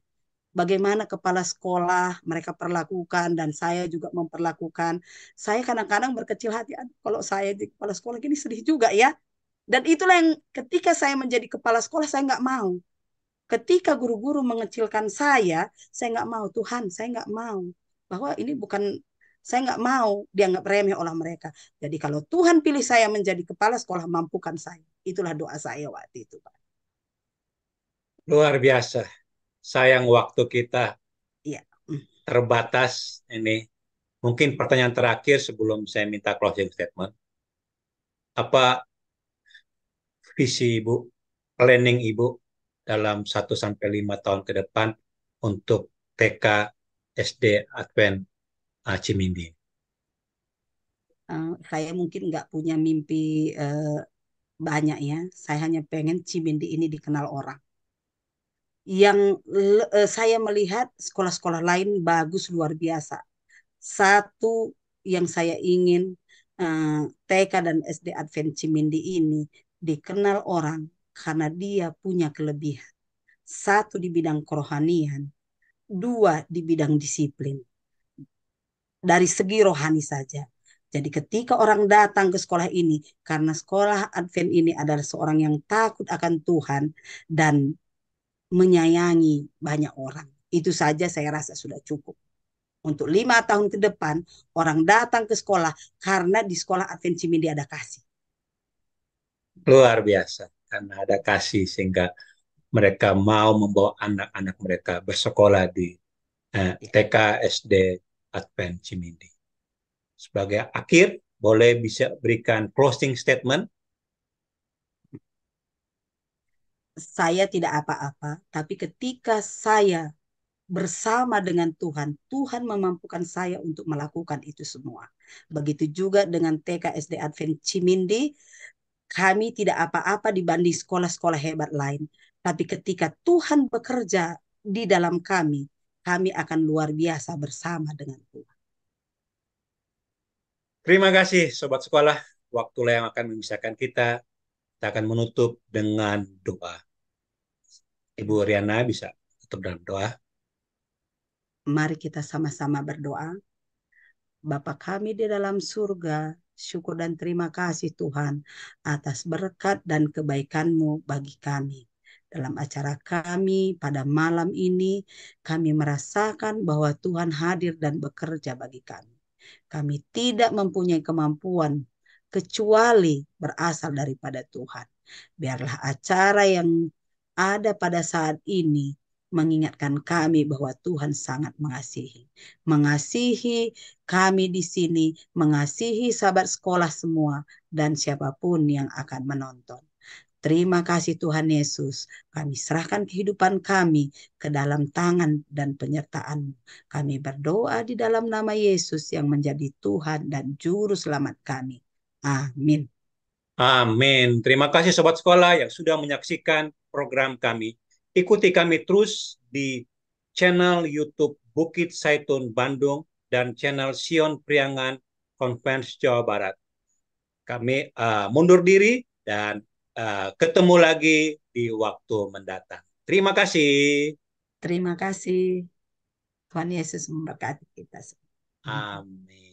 Bagaimana kepala sekolah mereka perlakukan dan saya juga memperlakukan. Saya kadang-kadang berkecil hati, kalau saya di kepala sekolah gini sedih juga ya. Dan itulah yang ketika saya menjadi kepala sekolah saya nggak mau. Ketika guru-guru mengecilkan saya nggak mau. Tuhan, saya nggak mau. Bahwa ini bukan, saya nggak mau dianggap remeh oleh mereka. Jadi kalau Tuhan pilih saya menjadi kepala sekolah, mampukan saya. Itulah doa saya waktu itu, Pak. Luar biasa. Sayang waktu kita Iya. terbatas ini. Mungkin pertanyaan terakhir sebelum saya minta closing statement. Apa visi Ibu, planning Ibu dalam 1 sampai 5 tahun ke depan untuk TK SD Advent Cimindi? Saya mungkin nggak punya mimpi banyak ya. Saya hanya pengen Cimindi ini dikenal orang. Saya melihat sekolah-sekolah lain bagus luar biasa. Satu yang saya ingin TK dan SD Advent Cimindi ini dikenal orang karena dia punya kelebihan. Satu di bidang kerohanian, dua di bidang disiplin. Dari segi rohani saja. Jadi ketika orang datang ke sekolah ini, karena sekolah Advent ini adalah seorang yang takut akan Tuhan dan menyayangi banyak orang. Itu saja saya rasa sudah cukup. Untuk 5 tahun ke depan, orang datang ke sekolah karena di sekolah Advent Cimindi ada kasih. Luar biasa. Karena ada kasih sehingga mereka mau membawa anak-anak mereka bersekolah di Ya. TK SD Advent Cimindi. Sebagai akhir, boleh bisa berikan closing statement? Saya tidak apa-apa, tapi ketika saya bersama dengan Tuhan, Tuhan memampukan saya untuk melakukan itu semua. Begitu juga dengan TK SD Advent Cimindi, kami tidak apa-apa dibanding sekolah-sekolah hebat lain. Tapi ketika Tuhan bekerja di dalam kami akan luar biasa bersama dengan Tuhan. Terima kasih Sobat Sekolah. Waktulah yang akan memisahkan kita. Kita akan menutup dengan doa. Ibu Riana bisa tutup dalam doa. Mari kita sama-sama berdoa. Bapa kami di dalam surga, syukur dan terima kasih Tuhan atas berkat dan kebaikan-Mu bagi kami. Dalam acara kami pada malam ini, kami merasakan bahwa Tuhan hadir dan bekerja bagi kami. Kami tidak mempunyai kemampuan kecuali berasal daripada Tuhan. Biarlah acara yang ada pada saat ini mengingatkan kami bahwa Tuhan sangat mengasihi. Mengasihi kami di sini, mengasihi sahabat sekolah semua, dan siapapun yang akan menonton. Terima kasih Tuhan Yesus. Kami serahkan kehidupan kami ke dalam tangan dan penyertaan-Mu. Kami berdoa di dalam nama Yesus yang menjadi Tuhan dan Juru Selamat kami. Amin. Amin. Terima kasih sobat sekolah yang sudah menyaksikan program kami. Ikuti kami terus di channel YouTube Bukit Saitun Bandung dan channel Sion Priangan Conference Jawa Barat. Kami mundur diri dan ketemu lagi di waktu mendatang. Terima kasih. Terima kasih. Tuhan Yesus memberkati kita semua. Amin.